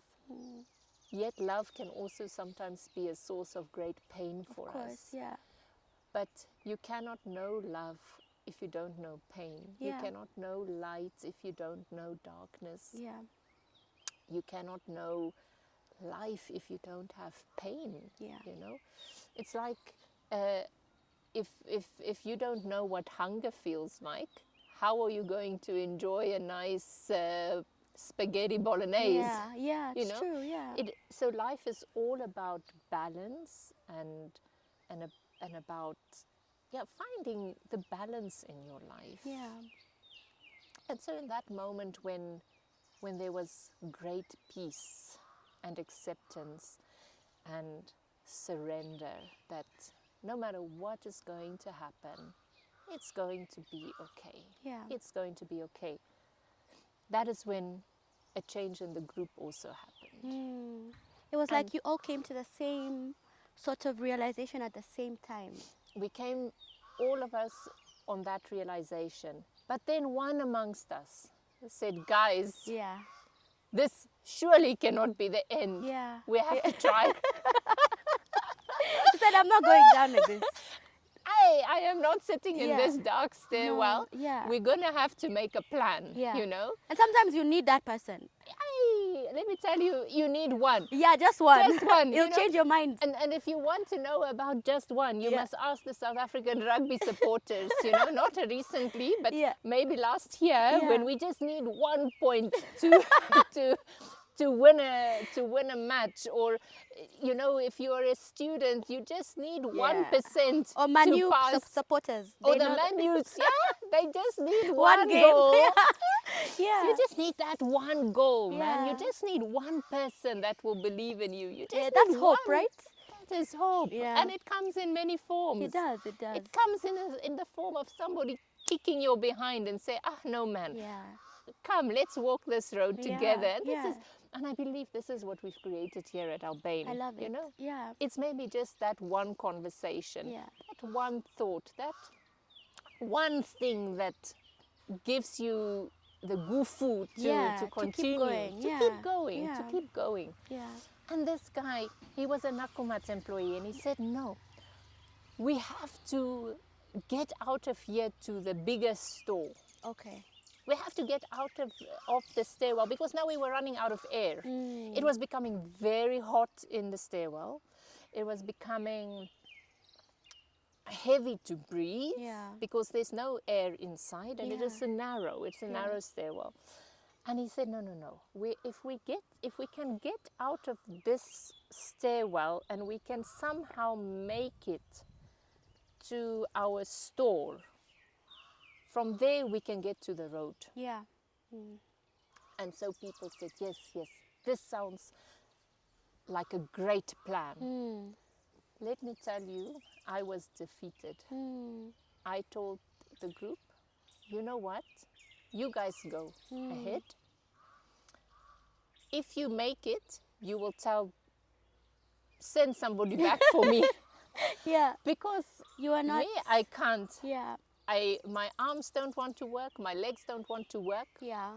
Speaker 4: yet love can also sometimes be a source of great pain for
Speaker 1: Of course.
Speaker 4: us.
Speaker 1: Yeah.
Speaker 4: But you cannot know love if you don't know pain.
Speaker 1: Yeah.
Speaker 4: You cannot know light if you don't know darkness.
Speaker 1: Yeah.
Speaker 4: You cannot know life if you don't have pain.
Speaker 1: Yeah.
Speaker 4: You know, it's like if you don't know what hunger feels like, how are you going to enjoy a nice spaghetti bolognese?
Speaker 1: Yeah. Yeah.
Speaker 4: You
Speaker 1: It's
Speaker 4: know?
Speaker 1: true. Yeah.
Speaker 4: So life is all about balance and about finding the balance in your life.
Speaker 1: Yeah.
Speaker 4: And so in that moment when there was great peace and acceptance and surrender, that no matter what is going to happen, it's going to be okay.
Speaker 1: Yeah.
Speaker 4: It's going to be okay. That is when a change in the group also happened.
Speaker 1: It was
Speaker 4: And
Speaker 1: like you all came to the same sort of realization at the same time.
Speaker 4: we came, all of us, on that realization. But then one amongst us said, guys,
Speaker 1: Yeah.
Speaker 4: this surely cannot be the end.
Speaker 1: Yeah.
Speaker 4: We have to try.
Speaker 1: She said, I'm not going down like this.
Speaker 4: I am not sitting in this dark stairwell.
Speaker 1: No, yeah.
Speaker 4: We're going to have to make a plan,
Speaker 1: Yeah.
Speaker 4: you know.
Speaker 1: And sometimes you need that person.
Speaker 4: Let me tell you, you need one.
Speaker 1: Yeah, just one.
Speaker 4: Just one.
Speaker 1: It'll
Speaker 4: you know?
Speaker 1: change your mind.
Speaker 4: And if you want to know about just one, you
Speaker 1: Yeah.
Speaker 4: must ask the South African rugby supporters, you know, not recently, but
Speaker 1: Yeah.
Speaker 4: maybe last year,
Speaker 1: Yeah.
Speaker 4: when we just need 1 point to win a match. Or, you know, if you're a student, you just need 1%
Speaker 1: Or Manu
Speaker 4: to pass.
Speaker 1: supporters.
Speaker 4: Or
Speaker 1: They
Speaker 4: the
Speaker 1: know that-
Speaker 4: menus, they just need
Speaker 1: one
Speaker 4: one
Speaker 1: game.
Speaker 4: goal.
Speaker 1: Yeah.
Speaker 4: You just need that one goal, man. You
Speaker 1: Yeah.
Speaker 4: just need one person that will believe in you. You just
Speaker 1: Yeah,
Speaker 4: need
Speaker 1: that's hope,
Speaker 4: one.
Speaker 1: right?
Speaker 4: That is hope.
Speaker 1: Yeah.
Speaker 4: And it comes in many forms.
Speaker 1: It does, it does.
Speaker 4: It comes in the form of somebody kicking your behind and say, no, man,
Speaker 1: Yeah.
Speaker 4: come, let's walk this road
Speaker 1: Yeah,
Speaker 4: together. And
Speaker 1: yeah.
Speaker 4: and I believe this is what we've created here at Albane.
Speaker 1: I love it.
Speaker 4: You know?
Speaker 1: Yeah.
Speaker 4: It's maybe just that one conversation,
Speaker 1: Yeah.
Speaker 4: that one thought, that one thing that gives you the gufu to continue, keep going, to keep going.
Speaker 1: Yeah.
Speaker 4: And this guy, he was a Nakumat employee, and he said, no, we have to get out of here to the bigger store.
Speaker 1: Okay.
Speaker 4: We have to get out of the stairwell, because now we were running out of air. It was becoming very hot in the stairwell. It was becoming heavy to breathe
Speaker 1: Yeah.
Speaker 4: because there's no air inside, and it
Speaker 1: Yeah.
Speaker 4: is a narrow stairwell. And he said, no, if we can get out of this stairwell and we can somehow make it to our store, from there we can get to the road.
Speaker 1: Yeah.
Speaker 4: And so people said, yes, this sounds like a great plan. Let me tell you, I was defeated. I told the group, you know what? You guys go ahead. If you make it, you will send somebody back for me.
Speaker 1: Yeah.
Speaker 4: Because
Speaker 1: You are not.
Speaker 4: me, I can't.
Speaker 1: Yeah.
Speaker 4: My arms don't want to work, my legs don't want to work.
Speaker 1: Yeah.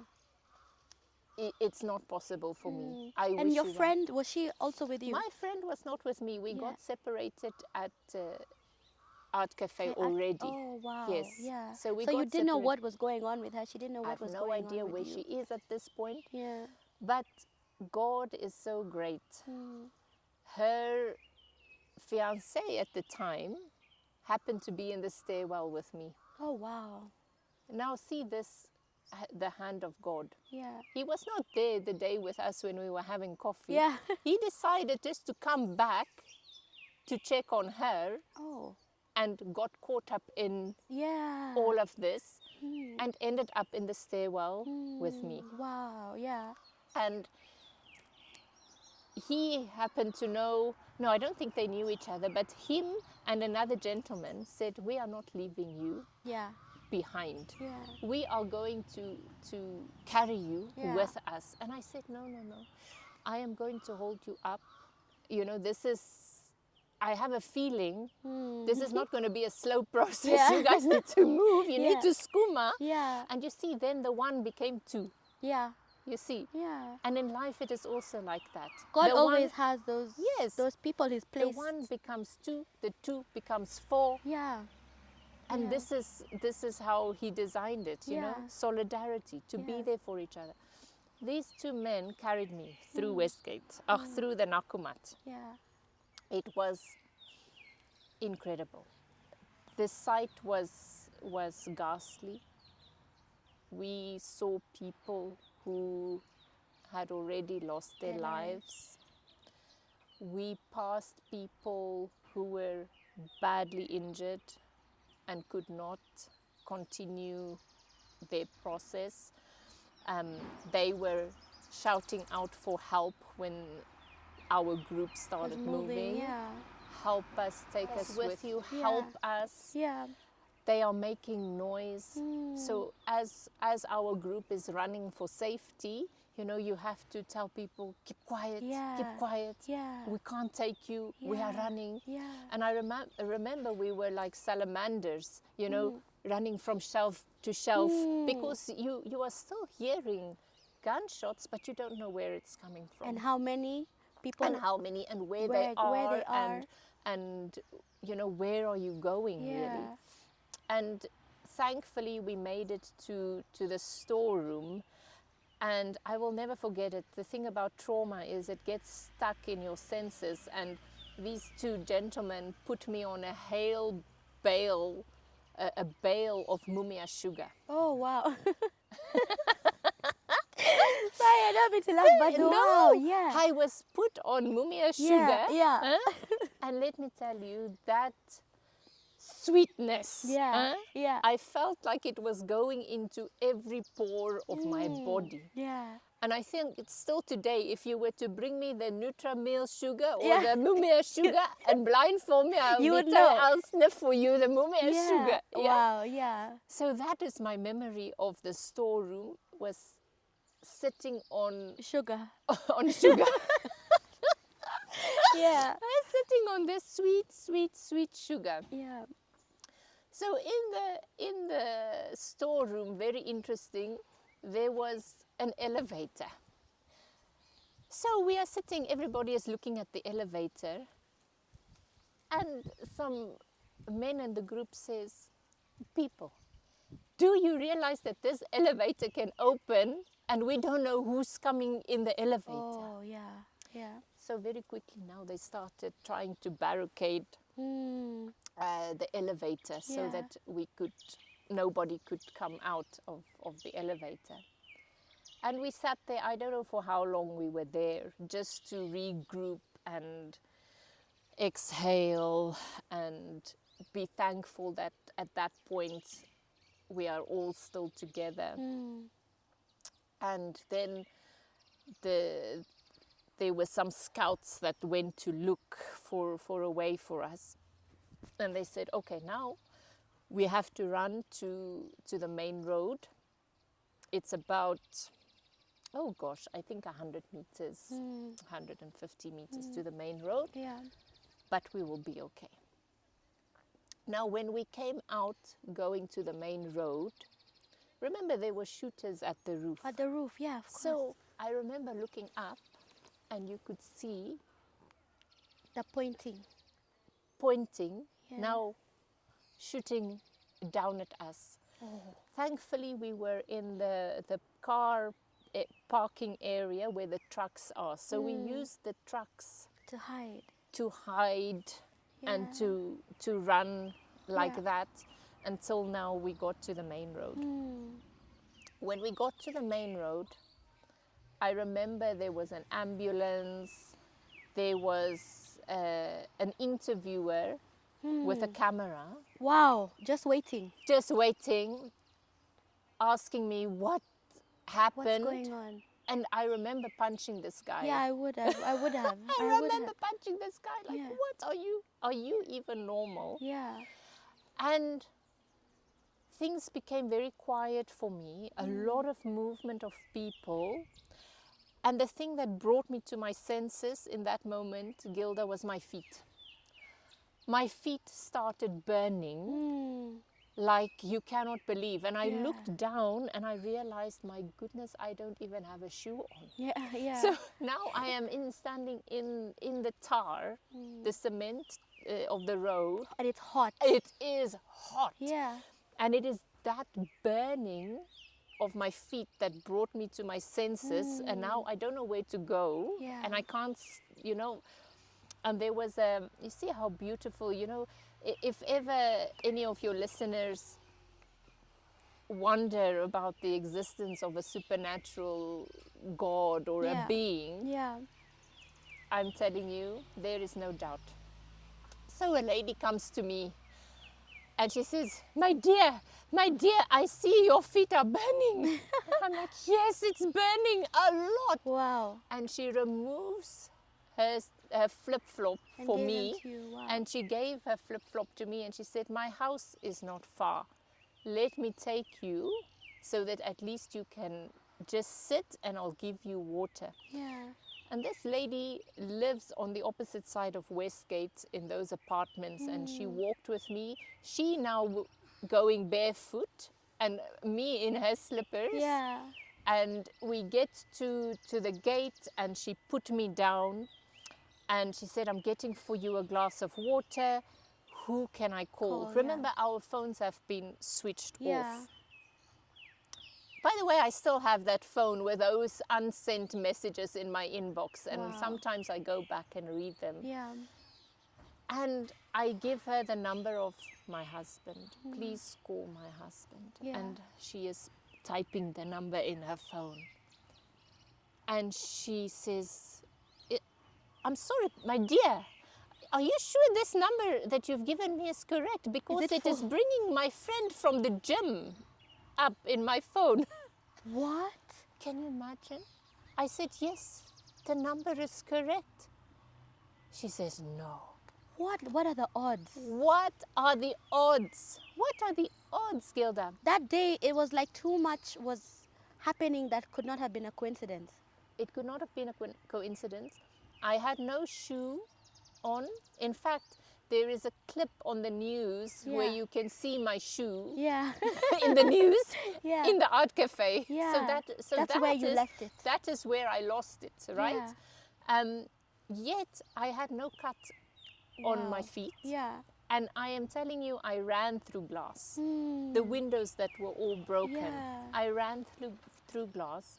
Speaker 4: It's not possible for me. I
Speaker 1: And
Speaker 4: wish
Speaker 1: your
Speaker 4: you well.
Speaker 1: friend, was she also with you?
Speaker 4: My friend was not with me. We
Speaker 1: Yeah.
Speaker 4: got separated at Art Cafe
Speaker 1: Okay,
Speaker 4: already.
Speaker 1: Oh wow.
Speaker 4: Yes.
Speaker 1: Yeah.
Speaker 4: So we
Speaker 1: you
Speaker 4: got
Speaker 1: didn't know
Speaker 4: separated.
Speaker 1: what was going on with her. She didn't know
Speaker 4: I
Speaker 1: what
Speaker 4: have
Speaker 1: was
Speaker 4: no
Speaker 1: going
Speaker 4: idea
Speaker 1: on
Speaker 4: where
Speaker 1: with
Speaker 4: she
Speaker 1: you.
Speaker 4: is at this point.
Speaker 1: Yeah.
Speaker 4: But God is so great. Her fiance at the time happened to be in the stairwell with me.
Speaker 1: Oh wow.
Speaker 4: Now see this, the hand of God.
Speaker 1: Yeah.
Speaker 4: He was not there the day with us when we were having coffee.
Speaker 1: Yeah.
Speaker 4: He decided just to come back to check on her
Speaker 1: Oh.
Speaker 4: and got caught up in
Speaker 1: Yeah.
Speaker 4: all of this and ended up in the stairwell with me.
Speaker 1: Wow. Yeah.
Speaker 4: And he happened to know, no, I don't think they knew each other, but him and another gentleman said, we are not leaving you
Speaker 1: Yeah.
Speaker 4: behind.
Speaker 1: Yeah.
Speaker 4: We are going to carry you
Speaker 1: Yeah.
Speaker 4: with us. And I said, no. I am going to hold you up. You know, I have a feeling this is not going to be a slow process.
Speaker 1: Yeah.
Speaker 4: You guys need to move. You
Speaker 1: Yeah.
Speaker 4: need to skooma.
Speaker 1: Yeah.
Speaker 4: And you see, then the one became two.
Speaker 1: Yeah.
Speaker 4: You see.
Speaker 1: Yeah.
Speaker 4: And in life, it is also like that.
Speaker 1: God
Speaker 4: The
Speaker 1: always
Speaker 4: one,
Speaker 1: has those.
Speaker 4: Yes.
Speaker 1: Those people He's
Speaker 4: the
Speaker 1: placed.
Speaker 4: one becomes two, the two becomes four.
Speaker 1: Yeah.
Speaker 4: And
Speaker 1: Yeah.
Speaker 4: this is how He designed it, you know,
Speaker 1: Yeah.
Speaker 4: solidarity, to be
Speaker 1: Yeah.
Speaker 4: there for each other. These two men carried me through Westgate, through the Nakumat.
Speaker 1: Yeah.
Speaker 4: It was incredible. The sight was ghastly. We saw people who had already lost their
Speaker 1: Their
Speaker 4: lives. We passed people who were badly injured and could not continue their process. They were shouting out for help when our group started moving.
Speaker 1: Yeah.
Speaker 4: Help us, take us with you,
Speaker 1: Yeah.
Speaker 4: help us.
Speaker 1: Yeah.
Speaker 4: They are making noise. So as our group is running for safety, you know, you have to tell people, keep quiet,
Speaker 1: Yeah.
Speaker 4: keep quiet.
Speaker 1: Yeah.
Speaker 4: We can't take you, we are
Speaker 1: Yeah.
Speaker 4: running.
Speaker 1: Yeah.
Speaker 4: And I remember we were like salamanders, you know, running from shelf to shelf because you are still hearing gunshots, but you don't know where it's coming from.
Speaker 1: And how many people?
Speaker 4: And how many and where
Speaker 1: where
Speaker 4: they are,
Speaker 1: they are.
Speaker 4: and you know, where are you going really?
Speaker 1: Yeah.
Speaker 4: And thankfully we made it to the storeroom, and I will never forget it. The thing about trauma is it gets stuck in your senses, and these two gentlemen put me on a bale of mumia sugar.
Speaker 1: Oh wow. Sorry, I don't mean to laugh, but
Speaker 4: No,
Speaker 1: wow, yeah.
Speaker 4: I was put on mumia sugar.
Speaker 1: Yeah.
Speaker 4: huh? And let me tell you, that sweetness,
Speaker 1: Yeah,
Speaker 4: huh?
Speaker 1: yeah.
Speaker 4: I felt like it was going into every pore of my body.
Speaker 1: Yeah.
Speaker 4: And I think it's still today, if you were to bring me the Nutramil sugar or
Speaker 1: Yeah.
Speaker 4: the Mumia sugar and blindfold me,
Speaker 1: You would know.
Speaker 4: I'll sniff for you the Mumia
Speaker 1: Yeah.
Speaker 4: sugar.
Speaker 1: Wow, yeah.
Speaker 4: So that is my memory of the storeroom, was sitting on
Speaker 1: Sugar.
Speaker 4: on sugar.
Speaker 1: Yeah.
Speaker 4: I was sitting on this sweet sugar.
Speaker 1: Yeah.
Speaker 4: So in the storeroom, very interesting, there was an elevator. So we are sitting, everybody is looking at the elevator, and some men in the group says, people, do you realize that this elevator can open and we don't know who's coming in the elevator?
Speaker 1: Oh, yeah. Yeah.
Speaker 4: So very quickly now they started trying to barricade the elevator, so
Speaker 1: Yeah.
Speaker 4: that nobody could come out of the elevator. And we sat there, I don't know for how long we were there, just to regroup and exhale and be thankful that at that point we are all still together. And then there were some scouts that went to look for a way for us. And they said, okay, now we have to run to the main road. It's about, oh gosh, I think 100 meters, 150 meters to the main road,
Speaker 1: Yeah.
Speaker 4: but we will be okay. Now, when we came out going to the main road, remember there were shooters at the roof.
Speaker 1: At the roof, yeah, of course.
Speaker 4: So I remember looking up and you could see
Speaker 1: The pointing.
Speaker 4: Yeah. Now shooting down at us. Thankfully, we were in the car parking area where the trucks are. So we used the trucks
Speaker 1: To hide.
Speaker 4: And to run like that until now we got to the main road. When we got to the main road, I remember there was an ambulance, there was an interviewer with a camera.
Speaker 1: Wow, just waiting.
Speaker 4: Just waiting, asking me what happened.
Speaker 1: What's going on?
Speaker 4: And I remember punching this guy.
Speaker 1: Yeah, I would have.
Speaker 4: I remember punching this guy like, what are you even normal?
Speaker 1: Yeah.
Speaker 4: And things became very quiet for me, a lot of movement of people. And the thing that brought me to my senses in that moment, Gilda, was my feet. My feet started burning like you cannot believe. And I looked down and I realized, my goodness, I don't even have a shoe on.
Speaker 1: Yeah, yeah.
Speaker 4: So now I am standing in the tar, the cement of the road.
Speaker 1: And it's hot.
Speaker 4: It is hot.
Speaker 1: Yeah.
Speaker 4: And it is that burning of my feet that brought me to my senses. And now I don't know where to go.
Speaker 1: Yeah.
Speaker 4: And I can't, and there was you see how beautiful, if ever any of your listeners wonder about the existence of a supernatural God or a being, I'm telling you, there is no doubt. So a lady comes to me and she says, my dear, I see your feet are burning. I'm like, yes, it's burning a lot.
Speaker 1: Wow.
Speaker 4: And she removes her flip-flop for me.
Speaker 1: Wow.
Speaker 4: And she gave her flip-flop to me and she said, my house is not far. Let me take you so that at least you can just sit and I'll give you water.
Speaker 1: Yeah.
Speaker 4: And this lady lives on the opposite side of Westgate in those apartments, and she walked with me. She now going barefoot and me in her slippers.
Speaker 1: Yeah.
Speaker 4: And we get to the gate and she put me down and she said, I'm getting for you a glass of water. Who can I call? Remember, our phones have been switched off. By the way, I still have that phone with those unsent messages in my inbox, and sometimes I go back and read them.
Speaker 1: Yeah.
Speaker 4: And I give her the number of my husband. Please call my husband.
Speaker 1: Yeah.
Speaker 4: And she is typing the number in her phone. And she says, I'm sorry, my dear, are you sure this number that you've given me is correct? Because it is bringing my friend from the gym up in my phone.
Speaker 1: What?
Speaker 4: Can you imagine? I said, yes, the number is correct. She says, no.
Speaker 1: What are the odds?
Speaker 4: What are the odds? What are the odds, Gilda?
Speaker 1: That day, it was like too much was happening that could not have been a coincidence.
Speaker 4: It could not have been a coincidence. I had no shoe on. In fact, there is a clip on the news where you can see my shoe in the news, in the art cafe.
Speaker 1: Yeah.
Speaker 4: So
Speaker 1: that's where you left it.
Speaker 4: That is where I lost it, right?
Speaker 1: Yeah.
Speaker 4: Yet I had no cut on my feet.
Speaker 1: Yeah.
Speaker 4: And I am telling you, I ran through glass. The windows that were all broken.
Speaker 1: Yeah.
Speaker 4: I ran through glass.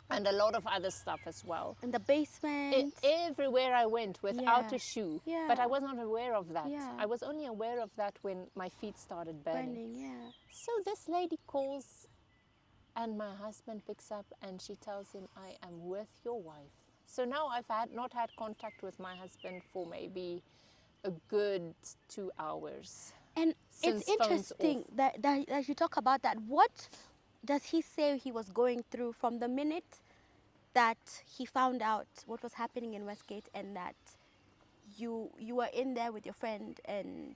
Speaker 4: and a lot of other stuff as well.
Speaker 1: In the basement.
Speaker 4: Everywhere I went without
Speaker 1: Yeah.
Speaker 4: a shoe,
Speaker 1: Yeah.
Speaker 4: but I was not aware of that.
Speaker 1: Yeah.
Speaker 4: I was only aware of that when my feet started burning.
Speaker 1: Burning, yeah.
Speaker 4: So this lady calls, and my husband picks up and she tells him, I am with your wife. So now I've not had contact with my husband for maybe a good 2 hours.
Speaker 1: And
Speaker 4: Since
Speaker 1: it's
Speaker 4: phones
Speaker 1: interesting
Speaker 4: off.
Speaker 1: that you talk about that. What does he say he was going through from the minute that he found out what was happening in Westgate, and that you were in there with your friend, and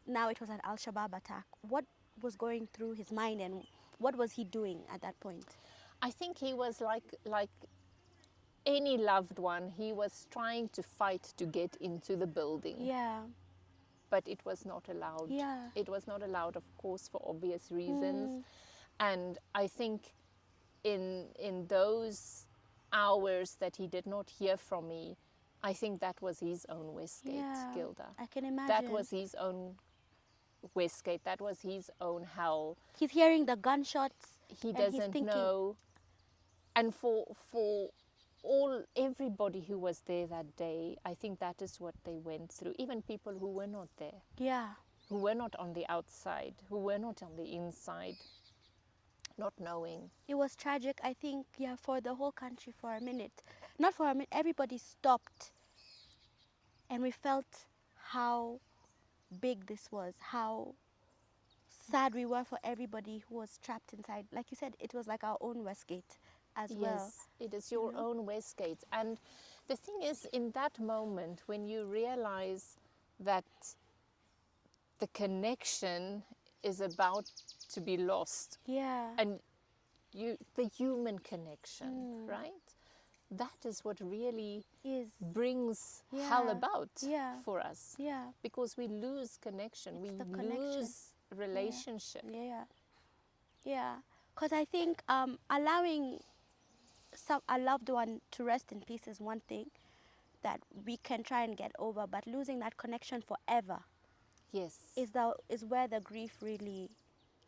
Speaker 1: now it was an Al-Shabaab attack? What was going through his mind, and what was he doing at that point?
Speaker 4: I think he was like any loved one. He was trying to fight to get into the building.
Speaker 1: Yeah.
Speaker 4: But it was not allowed.
Speaker 1: Yeah.
Speaker 4: It was not allowed, of course, for obvious reasons. And I think in those hours that he did not hear from me, I think that was his own Westgate,
Speaker 1: Yeah,
Speaker 4: Gilda.
Speaker 1: I can imagine.
Speaker 4: That was his own Westgate. That was his own hell.
Speaker 1: He's hearing the gunshots.
Speaker 4: He
Speaker 1: and he's
Speaker 4: doesn't
Speaker 1: thinking,
Speaker 4: know. And for everybody who was there that day, I think that is what they went through. Even people who were not there,
Speaker 1: Yeah.
Speaker 4: who were not on the outside, who were not on the inside, not knowing.
Speaker 1: It was tragic, I think, yeah, for the whole country for a minute. Not for a minute, everybody stopped. And we felt how big this was, how sad we were for everybody who was trapped inside. Like you said, it was like our own Westgate as well.
Speaker 4: Yes, it is your own Westgate. And the thing is, in that moment, when you realize that the connection is about to be lost,
Speaker 1: Yeah.
Speaker 4: and the human connection, right? That is what really
Speaker 1: Is.
Speaker 4: brings hell
Speaker 1: Yeah.
Speaker 4: about
Speaker 1: Yeah.
Speaker 4: for us.
Speaker 1: Yeah.
Speaker 4: Because we lose connection, we
Speaker 1: the connection.
Speaker 4: lose relationship.
Speaker 1: Yeah. Yeah. Because I think allowing a loved one to rest in peace is one thing that we can try and get over, but losing that connection forever
Speaker 4: Yes.
Speaker 1: is where the grief really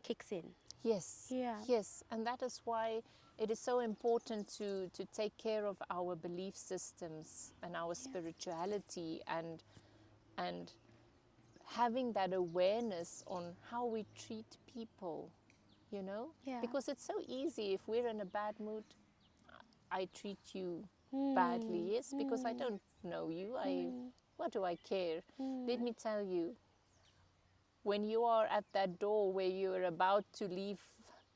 Speaker 1: kicks in.
Speaker 4: Yes.
Speaker 1: Yeah.
Speaker 4: Yes. And that is why it is so important to take care of our belief systems and our spirituality, and having that awareness on how we treat people, you know?
Speaker 1: Yeah.
Speaker 4: Because it's so easy if we're in a bad mood, I treat you badly. Yes, because I don't know you. What do I care? Let me tell you, when you are at that door where you're about to leave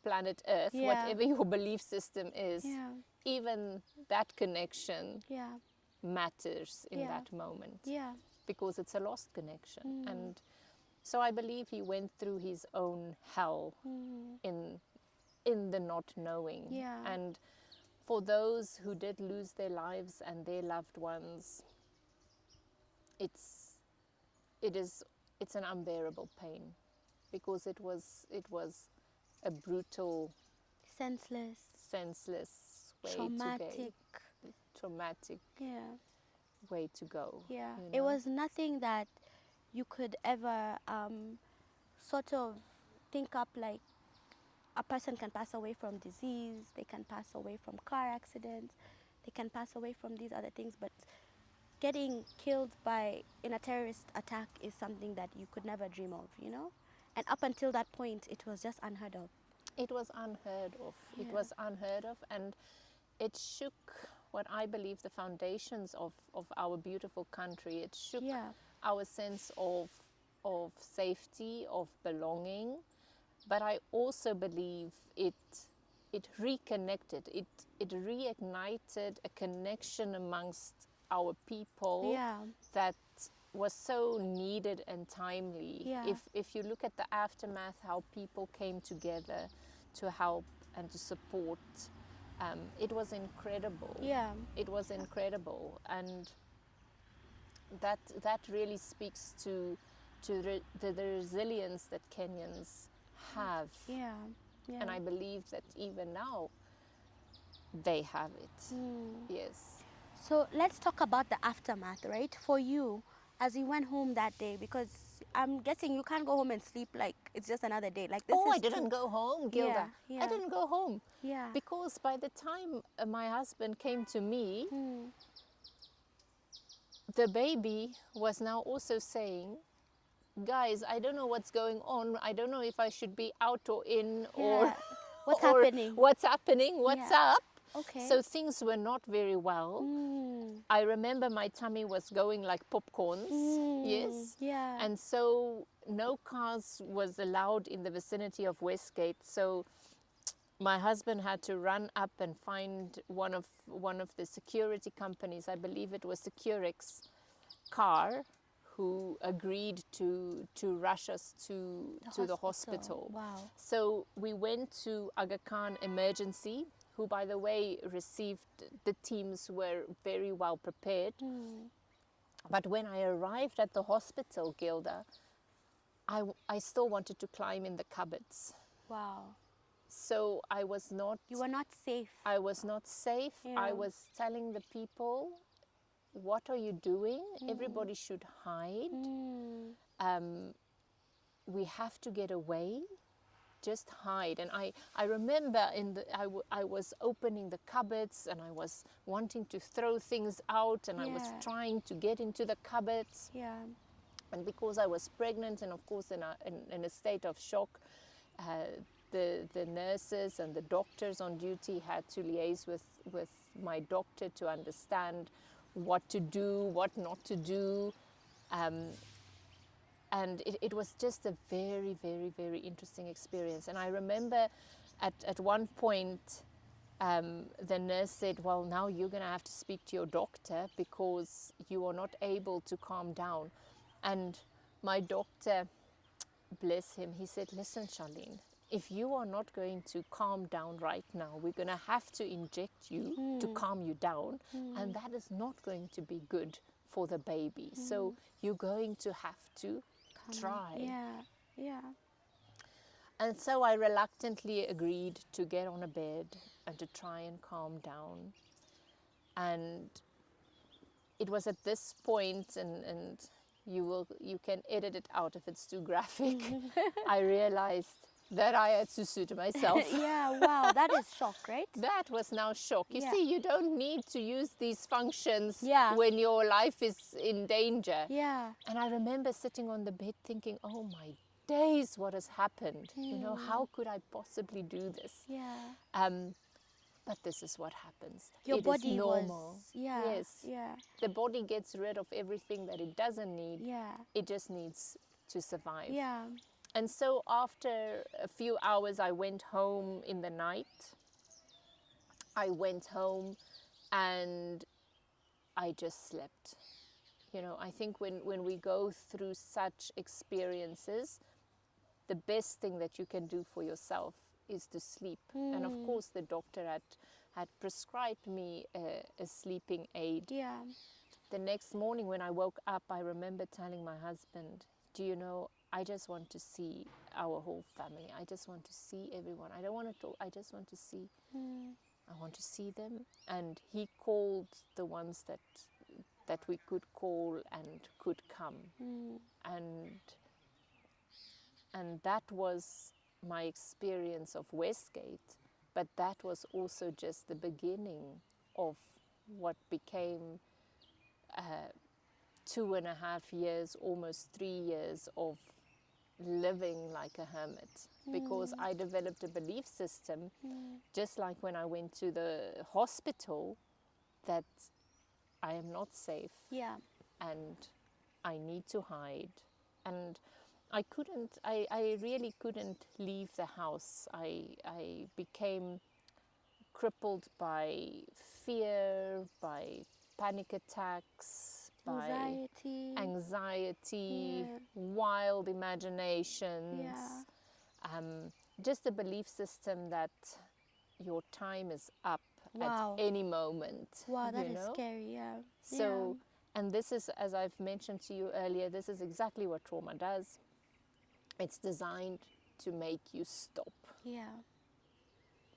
Speaker 4: planet Earth,
Speaker 1: Yeah.
Speaker 4: whatever your belief system is,
Speaker 1: Yeah.
Speaker 4: even that connection
Speaker 1: Yeah.
Speaker 4: matters in
Speaker 1: Yeah.
Speaker 4: that moment,
Speaker 1: Yeah.
Speaker 4: because it's a lost connection. And so I believe he went through his own hell in the not knowing.
Speaker 1: Yeah.
Speaker 4: And for those who did lose their lives and their loved ones, it's an unbearable pain, because it was a brutal, senseless way
Speaker 1: Traumatic.
Speaker 4: to go. Traumatic
Speaker 1: Yeah.
Speaker 4: way to go.
Speaker 1: Yeah.
Speaker 4: you
Speaker 1: It
Speaker 4: know?
Speaker 1: was nothing that you could ever sort of think up, like a person can pass away from disease, they can pass away from car accidents, they can pass away from these other things, but getting killed in a terrorist attack is something that you could never dream of, you know? And up until that point, it was just unheard of.
Speaker 4: It was unheard of. It
Speaker 1: Yeah.
Speaker 4: was unheard of, and it shook what I believe the foundations of our beautiful country. It shook
Speaker 1: Yeah.
Speaker 4: our sense of safety, of belonging. But I also believe it reconnected. It reignited a connection amongst our people
Speaker 1: Yeah.
Speaker 4: that was so needed and timely.
Speaker 1: Yeah.
Speaker 4: If you look at the aftermath, how people came together to help and to support, it was incredible.
Speaker 1: Yeah.
Speaker 4: It was incredible, and that really speaks to the resilience that Kenyans have.
Speaker 1: Yeah. Yeah.
Speaker 4: And I believe that even now they have it. Yes.
Speaker 1: So let's talk about the aftermath, right? For you, as you went home that day? Because I'm guessing you can't go home and sleep like it's just another day. Like this
Speaker 4: Oh,
Speaker 1: is
Speaker 4: I didn't go home, Gilda.
Speaker 1: Yeah,
Speaker 4: I didn't go home.
Speaker 1: yeah.
Speaker 4: Because by the time my husband came to me, the baby was now also saying, guys, I don't know what's going on. I don't know if I should be out or in or,
Speaker 1: Yeah. What's
Speaker 4: or
Speaker 1: happening?
Speaker 4: what's happening, what's
Speaker 1: Yeah.
Speaker 4: up.
Speaker 1: Okay.
Speaker 4: So things were not very well. I remember my tummy was going like popcorns, yes.
Speaker 1: Yeah.
Speaker 4: And so no cars was allowed in the vicinity of Westgate. So my husband had to run up and find one of the security companies, I believe it was Securix car, who agreed to rush us to the hospital.
Speaker 1: Wow.
Speaker 4: So we went to Aga Khan Emergency, who, by the way, received, the teams were very well prepared. But when I arrived at the hospital, Gilda, I still wanted to climb in the cupboards.
Speaker 1: Wow.
Speaker 4: So I was not...
Speaker 1: You were not safe.
Speaker 4: I was not safe.
Speaker 1: Yeah.
Speaker 4: I was telling the people, what are you doing? Everybody should hide. We have to get away. Just hide. And I remember I was opening the cupboards and I was wanting to throw things out, and I was trying to get into the cupboards.
Speaker 1: Yeah.
Speaker 4: And because I was pregnant and of course in a state of shock, the nurses and the doctors on duty had to liaise with my doctor to understand what to do, what not to do. And it was just a very, very, very interesting experience. And I remember at one point, the nurse said, well, now you're going to have to speak to your doctor because you are not able to calm down. And my doctor, bless him, he said, listen, Charlene, if you are not going to calm down right now, we're going to have to inject you to calm you down. And that is not going to be good for the baby. So you're going to have to try.
Speaker 1: Yeah.
Speaker 4: And so I reluctantly agreed to get on a bed and to try and calm down. And it was at this point, and you can edit it out if it's too graphic, I realized that I had sued myself.
Speaker 1: Yeah, wow, that is shock, right?
Speaker 4: That was now shock. You see, you don't need to use these functions when your life is in danger.
Speaker 1: Yeah.
Speaker 4: And I remember sitting on the bed thinking, oh my days, what has happened? You know, how could I possibly do this?
Speaker 1: Yeah.
Speaker 4: But this is what happens.
Speaker 1: Your
Speaker 4: It
Speaker 1: body
Speaker 4: is normal.
Speaker 1: was,
Speaker 4: Yes.
Speaker 1: Yeah.
Speaker 4: The body gets rid of everything that it doesn't need.
Speaker 1: Yeah.
Speaker 4: It just needs to survive.
Speaker 1: Yeah.
Speaker 4: And so after a few hours, I went home in the night. I went home and I just slept. You know, I think when we go through such experiences, the best thing that you can do for yourself is to sleep. And of course, the doctor had prescribed me a sleeping aid.
Speaker 1: Yeah.
Speaker 4: The next morning when I woke up, I remember telling my husband, do you know, I just want to see our whole family. I just want to see everyone. I don't want to talk. I just want to see. I want to see them. And he called the ones that we could call and could come. And that was my experience of Westgate. But that was also just the beginning of what became 2.5 years, almost 3 years of living like a hermit, because I developed a belief system, just like when I went to the hospital, that I am not safe.
Speaker 1: Yeah.
Speaker 4: And I need to hide. And I really couldn't leave the house. I became crippled by fear, by panic attacks, by anxiety, wild imaginations, just a belief system that your time is up at any moment.
Speaker 1: Wow, that is
Speaker 4: know?
Speaker 1: scary, yeah.
Speaker 4: So, and this is, as I've mentioned to you earlier, this is exactly what trauma does. It's designed to make you stop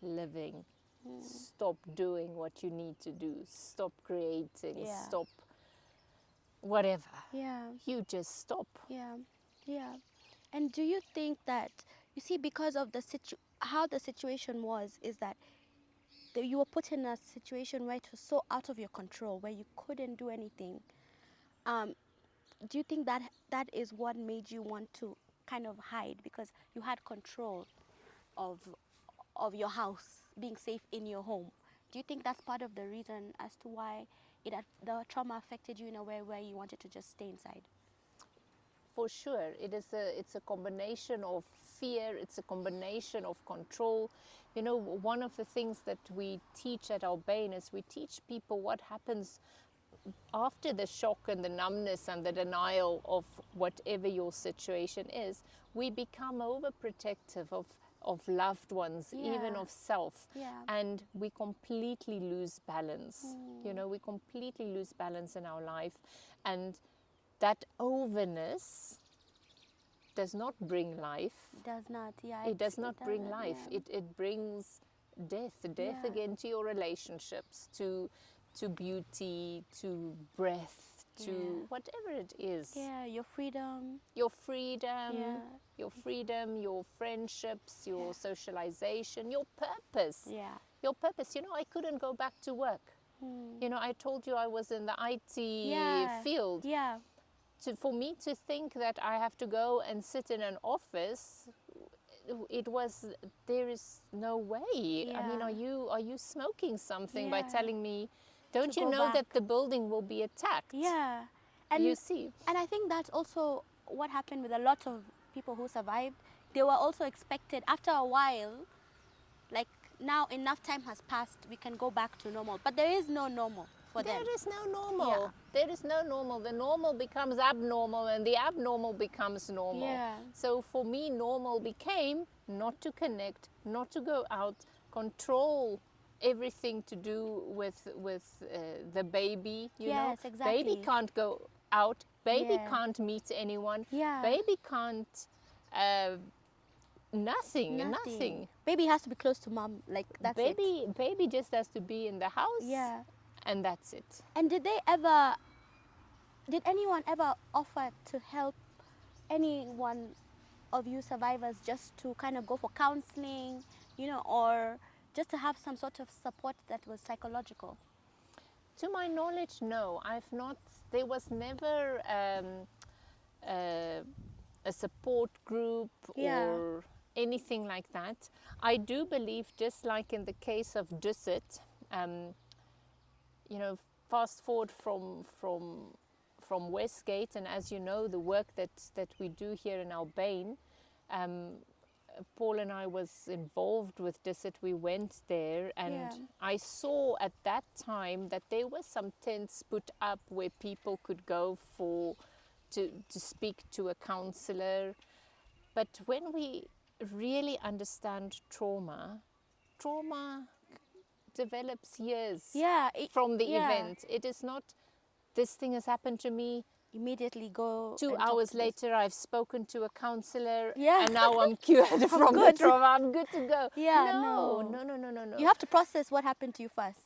Speaker 4: living, stop doing what you need to do, stop creating, stop whatever,
Speaker 1: Yeah.
Speaker 4: you just stop.
Speaker 1: Yeah. Yeah. And do you think that, you see, because of the how the situation was, is that you were put in a situation where it was so out of your control, where you couldn't do anything. Do you think that that is what made you want to kind of hide, because you had control of your house, being safe in your home? Do you think that's part of the reason as to why the trauma affected you in a way where you wanted to just stay inside?
Speaker 4: For sure, it's a combination of fear, it's a combination of control. You know, one of the things that we teach at Albane is we teach people what happens after the shock and the numbness and the denial of whatever your situation is. We become overprotective of loved ones, even
Speaker 1: Yeah.
Speaker 4: of self,
Speaker 1: Yeah.
Speaker 4: and we completely lose balance. You know, we completely lose balance in our life, and that overness does not bring life.
Speaker 1: It does not. Yeah.
Speaker 4: It does not bring
Speaker 1: doesn't,
Speaker 4: life.
Speaker 1: yeah.
Speaker 4: It brings death
Speaker 1: Yeah.
Speaker 4: again to your relationships, to beauty, to breath, to
Speaker 1: Yeah.
Speaker 4: whatever it is.
Speaker 1: Yeah, your freedom.
Speaker 4: Your freedom,
Speaker 1: Yeah.
Speaker 4: your friendships, your
Speaker 1: Yeah.
Speaker 4: socialization, your purpose.
Speaker 1: Yeah.
Speaker 4: Your purpose. You know, I couldn't go back to work. You know, I told you I was in the IT
Speaker 1: Yeah.
Speaker 4: field.
Speaker 1: Yeah.
Speaker 4: For me to think that I have to go and sit in an office, there is no way. I mean,
Speaker 1: Yeah.
Speaker 4: are you smoking something by
Speaker 1: Yeah.
Speaker 4: telling me, don't
Speaker 1: To
Speaker 4: you
Speaker 1: go
Speaker 4: know that
Speaker 1: back.
Speaker 4: the building will be attacked?
Speaker 1: Yeah.
Speaker 4: You see.
Speaker 1: And I think that's also what happened with a lot of people who survived. They were also expected after a while, like, now enough time has passed, we can go back to normal. But there is no normal for them.
Speaker 4: There is no normal.
Speaker 1: Yeah.
Speaker 4: There is no normal. The normal becomes abnormal and the abnormal becomes normal.
Speaker 1: Yeah.
Speaker 4: So for me, normal became not to connect, not to go out, control everything to do with the baby. You know,
Speaker 1: Yes, exactly.
Speaker 4: baby can't go out. Baby
Speaker 1: Yeah.
Speaker 4: can't meet anyone.
Speaker 1: Yeah.
Speaker 4: Baby can't. Nothing.
Speaker 1: Baby has to be close to mom, like, that's it.
Speaker 4: Baby just has to be in the house.
Speaker 1: Yeah.
Speaker 4: And that's it.
Speaker 1: And did anyone ever offer to help any one of you survivors just to kind of go for counseling, you know, or just to have some sort of support that was psychological?
Speaker 4: To my knowledge, no. There was never a support group
Speaker 1: Yeah.
Speaker 4: or anything like that. I do believe, just like in the case of Dusit, you know, fast forward from Westgate, and as you know, the work that we do here in Albane, Paul and I was involved with Dusit. We went there, and
Speaker 1: Yeah.
Speaker 4: I saw at that time that there were some tents put up where people could go to speak to a counselor. But when we really understand trauma develops years
Speaker 1: Yeah.
Speaker 4: from the
Speaker 1: yeah.
Speaker 4: event. It is not, this thing has happened to me.
Speaker 1: Immediately go.
Speaker 4: 2
Speaker 1: and talk
Speaker 4: hours
Speaker 1: to this.
Speaker 4: later, I've spoken to a counselor,
Speaker 1: Yeah.
Speaker 4: and now I'm cured from the
Speaker 1: good.
Speaker 4: trauma. I'm good to go.
Speaker 1: Yeah,
Speaker 4: No.
Speaker 1: no. You have to process what happened to you first.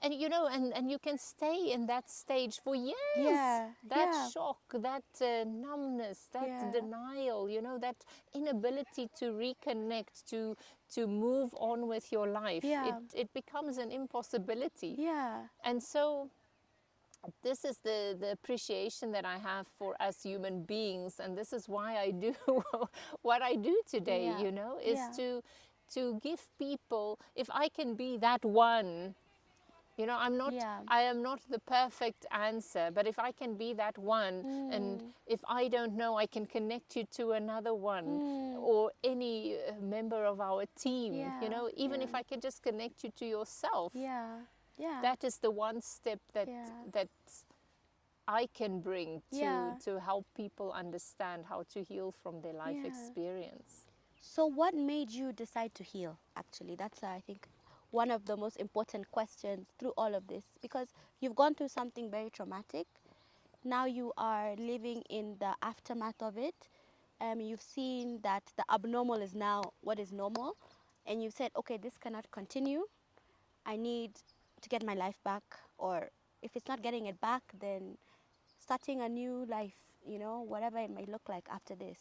Speaker 4: And you know, and you can stay in that stage for years.
Speaker 1: Yeah,
Speaker 4: That
Speaker 1: yeah.
Speaker 4: shock, that numbness, that
Speaker 1: Yeah.
Speaker 4: denial, you know, that inability to reconnect, to move on with your life.
Speaker 1: Yeah.
Speaker 4: It becomes an impossibility.
Speaker 1: Yeah.
Speaker 4: And so this is the appreciation that I have for us human beings, and this is why I do what I do today,
Speaker 1: Yeah.
Speaker 4: you know, is
Speaker 1: Yeah.
Speaker 4: to give people, if I can be that one, you know,
Speaker 1: Yeah.
Speaker 4: I am not the perfect answer, but if I can be that one, and if I don't know, I can connect you to another one, or any member of our team,
Speaker 1: Yeah.
Speaker 4: you know, even if
Speaker 1: Yeah.
Speaker 4: I can just connect you to yourself.
Speaker 1: Yeah. Yeah.
Speaker 4: That is the one step that
Speaker 1: Yeah.
Speaker 4: that I can bring
Speaker 1: Yeah.
Speaker 4: to help people understand how to heal from their life
Speaker 1: Yeah.
Speaker 4: experience.
Speaker 1: So what made you decide to heal, actually? That's, I think, one of the most important questions through all of this, because you've gone through something very traumatic. Now you are living in the aftermath of it. You've seen that the abnormal is now what is normal, and you've said, okay, this cannot continue. I need to get my life back, or if it's not getting it back, then starting a new life, you know, whatever it may look like after this?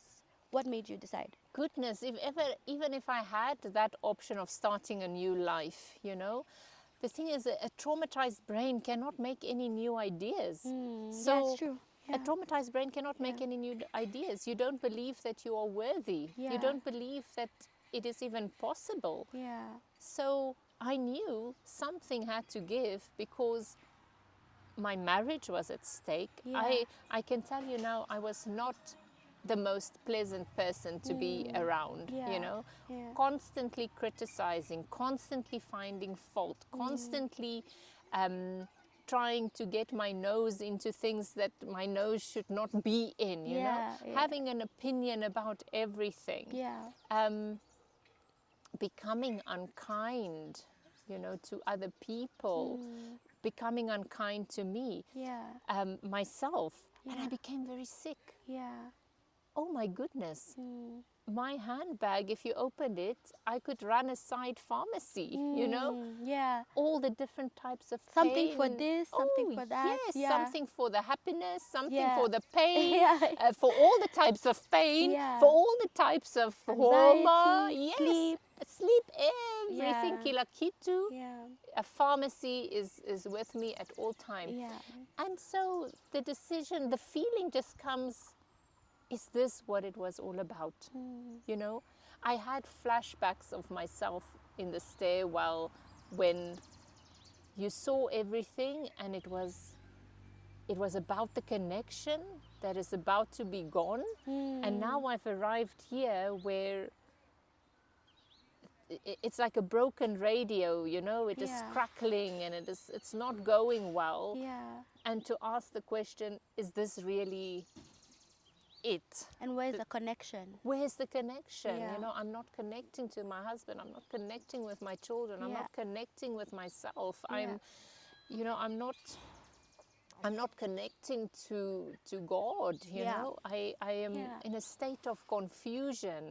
Speaker 1: What made you decide?
Speaker 4: Goodness, if ever, even if I had that option of starting a new life, you know, the thing is, a traumatized brain cannot make any new ideas.
Speaker 1: Yeah, it's true.
Speaker 4: A traumatized brain cannot make any new ideas. You don't believe that you are worthy.
Speaker 1: Yeah.
Speaker 4: You don't believe that it is even possible.
Speaker 1: Yeah.
Speaker 4: So I knew something had to give, because my marriage was at stake.
Speaker 1: Yeah.
Speaker 4: I can tell you now, I was not the most pleasant person to be around,
Speaker 1: Yeah.
Speaker 4: you know,
Speaker 1: Yeah.
Speaker 4: constantly criticizing, constantly finding fault, constantly trying to get my nose into things that my nose should not be in, you know, having an opinion about everything.
Speaker 1: Yeah.
Speaker 4: Becoming unkind, you know, to other people, becoming unkind to me, myself, and I became very sick.
Speaker 1: Yeah.
Speaker 4: Oh my goodness. My handbag, if you opened it, I could run a side pharmacy, you know?
Speaker 1: Yeah.
Speaker 4: All the different types of
Speaker 1: Something
Speaker 4: pain.
Speaker 1: for this, something for that.
Speaker 4: Yes,
Speaker 1: Yeah.
Speaker 4: something for the happiness, something
Speaker 1: Yeah.
Speaker 4: for the pain,
Speaker 1: Yeah.
Speaker 4: for all the types of pain,
Speaker 1: Yeah.
Speaker 4: for all the types of
Speaker 1: Anxiety,
Speaker 4: hormone. Yes,
Speaker 1: sleep.
Speaker 4: everything,
Speaker 1: Yeah.
Speaker 4: kila kitu.
Speaker 1: Yeah.
Speaker 4: A pharmacy is with me at all time.
Speaker 1: Yeah.
Speaker 4: And so the decision, the feeling just comes, is this what it was all about? You know, I had flashbacks of myself in the stairwell when you saw everything, and it was about the connection that is about to be gone. And now I've arrived here where it's like a broken radio, you know, it is crackling and it's not going well.
Speaker 1: Yeah.
Speaker 4: And to ask the question, is this really it?
Speaker 1: And where's the connection?
Speaker 4: Where's the connection?
Speaker 1: Yeah.
Speaker 4: You know, I'm not connecting to my husband. I'm not connecting with my children. I'm not connecting with myself. I'm, you know, I'm not connecting to God. You know, I am in a state of confusion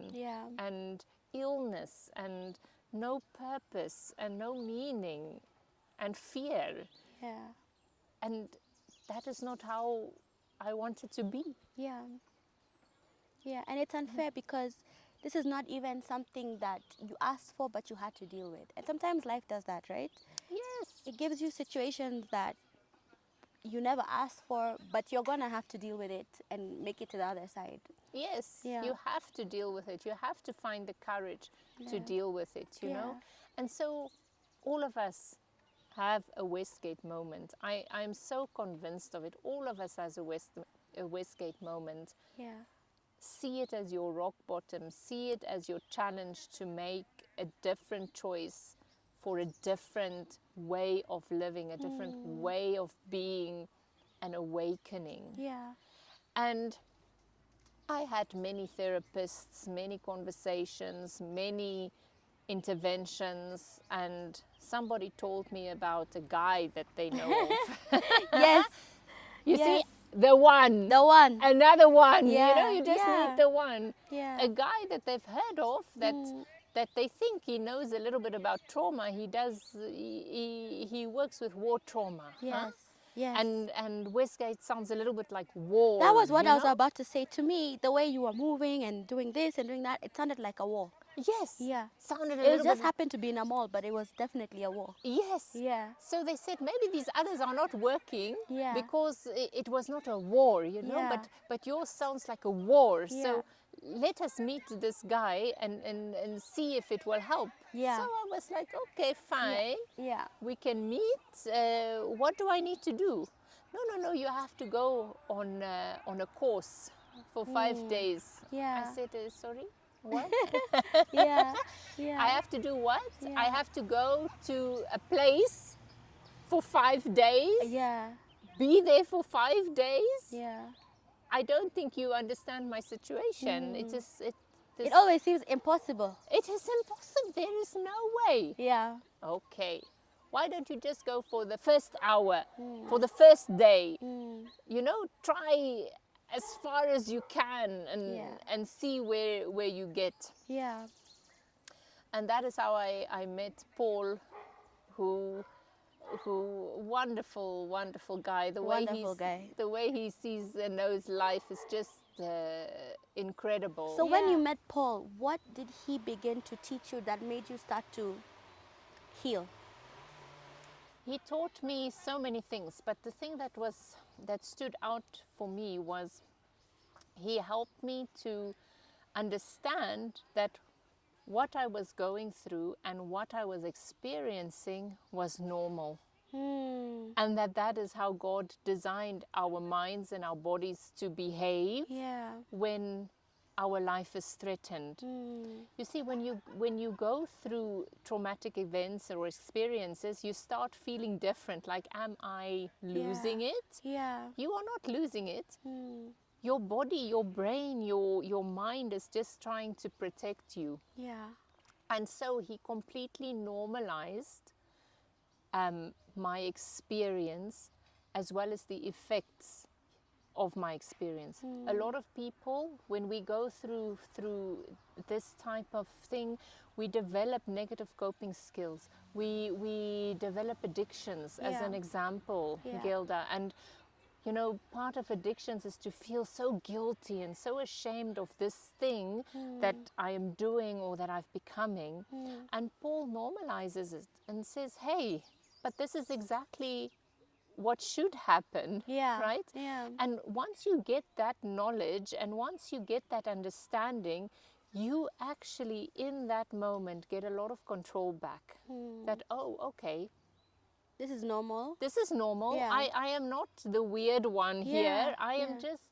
Speaker 4: and illness and no purpose and no meaning and fear.
Speaker 1: Yeah.
Speaker 4: And that is not how I want it to be.
Speaker 1: Yeah. Yeah, and it's unfair because this is not even something that you asked for but you had to deal with. And sometimes life does that, right?
Speaker 4: Yes.
Speaker 1: It gives you situations that you never asked for, but you're going to have to deal with it and make it to the other side.
Speaker 4: Yes,
Speaker 1: Yeah.
Speaker 4: you have to deal with it. You have to find the courage to deal with it, you know? And so all of us have a Westgate moment. I'm so convinced of it. All of us has a Westgate moment.
Speaker 1: Yeah.
Speaker 4: See it as your rock bottom. See it as your challenge to make a different choice for a different way of living, a different way of being, an awakening.
Speaker 1: Yeah.
Speaker 4: And I had many therapists, many conversations, many interventions, and somebody told me about a guy that they know of.
Speaker 1: Yes.
Speaker 4: You
Speaker 1: Yes.
Speaker 4: see, the one.
Speaker 1: The one.
Speaker 4: Another one.
Speaker 1: Yeah.
Speaker 4: You know, you just need the one.
Speaker 1: Yeah.
Speaker 4: A guy that they've heard of, that they think he knows a little bit about trauma. He works with war trauma.
Speaker 1: Yes.
Speaker 4: Huh?
Speaker 1: Yes.
Speaker 4: And Westgate sounds a little bit like war.
Speaker 1: That was what
Speaker 4: you
Speaker 1: I was
Speaker 4: know?
Speaker 1: about to say. To me, the way you were moving and doing this and doing that, it sounded like a war.
Speaker 4: Yes.
Speaker 1: Yeah.
Speaker 4: Sounded a
Speaker 1: It
Speaker 4: little
Speaker 1: just
Speaker 4: bit.
Speaker 1: happened to be in a mall, but it was definitely a war.
Speaker 4: Yes.
Speaker 1: Yeah.
Speaker 4: So they said maybe these others are not working
Speaker 1: Yeah.
Speaker 4: because it was not a war, you know,
Speaker 1: Yeah.
Speaker 4: but yours sounds like a war.
Speaker 1: Yeah.
Speaker 4: So let us meet this guy and see if it will help.
Speaker 1: Yeah.
Speaker 4: So I was like, okay, fine.
Speaker 1: Yeah.
Speaker 4: We can meet. What do I need to do? No, you have to go on a course for 5 days.
Speaker 1: Yeah.
Speaker 4: I said, sorry, what?
Speaker 1: Yeah. Yeah.
Speaker 4: I have to do what?
Speaker 1: Yeah.
Speaker 4: I have to go to a place for 5 days?
Speaker 1: Yeah.
Speaker 4: Be there for 5 days?
Speaker 1: Yeah.
Speaker 4: I don't think you understand my situation.
Speaker 1: It always seems impossible.
Speaker 4: It is impossible. There is no way.
Speaker 1: Yeah.
Speaker 4: Okay. Why don't you just go for the first hour, for the first day? You know, try as far as you can and see where you get.
Speaker 1: Yeah.
Speaker 4: And that is how I met Paul, who wonderful guy.
Speaker 1: Wonderful guy.
Speaker 4: The way he sees and knows life is just incredible.
Speaker 1: So when you met Paul, what did he begin to teach you that made you start to heal?
Speaker 4: He taught me so many things, but the thing that stood out for me was he helped me to understand that what I was going through and what I was experiencing was normal. And that is how God designed our minds and our bodies to behave when our life is threatened. You see, when you go through traumatic events or experiences, you start feeling different. Like, am I losing it? You are not losing it. Your body, your brain, your mind is just trying to protect you. And so he completely normalized my experience as well as the effects of my experience. A lot of people, when we go through this type of thing, we develop negative coping skills. We develop addictions, as an example, Gilda. And you know, part of addictions is to feel so guilty and so ashamed of this thing that I am doing or that I've becoming. And Paul normalizes it and says, hey, but this is exactly what should happen, right? And once you get that knowledge and once you get that understanding, you actually in that moment get a lot of control back. That, oh, okay,
Speaker 1: this is normal.
Speaker 4: This is normal. I am not the weird one here. I am just,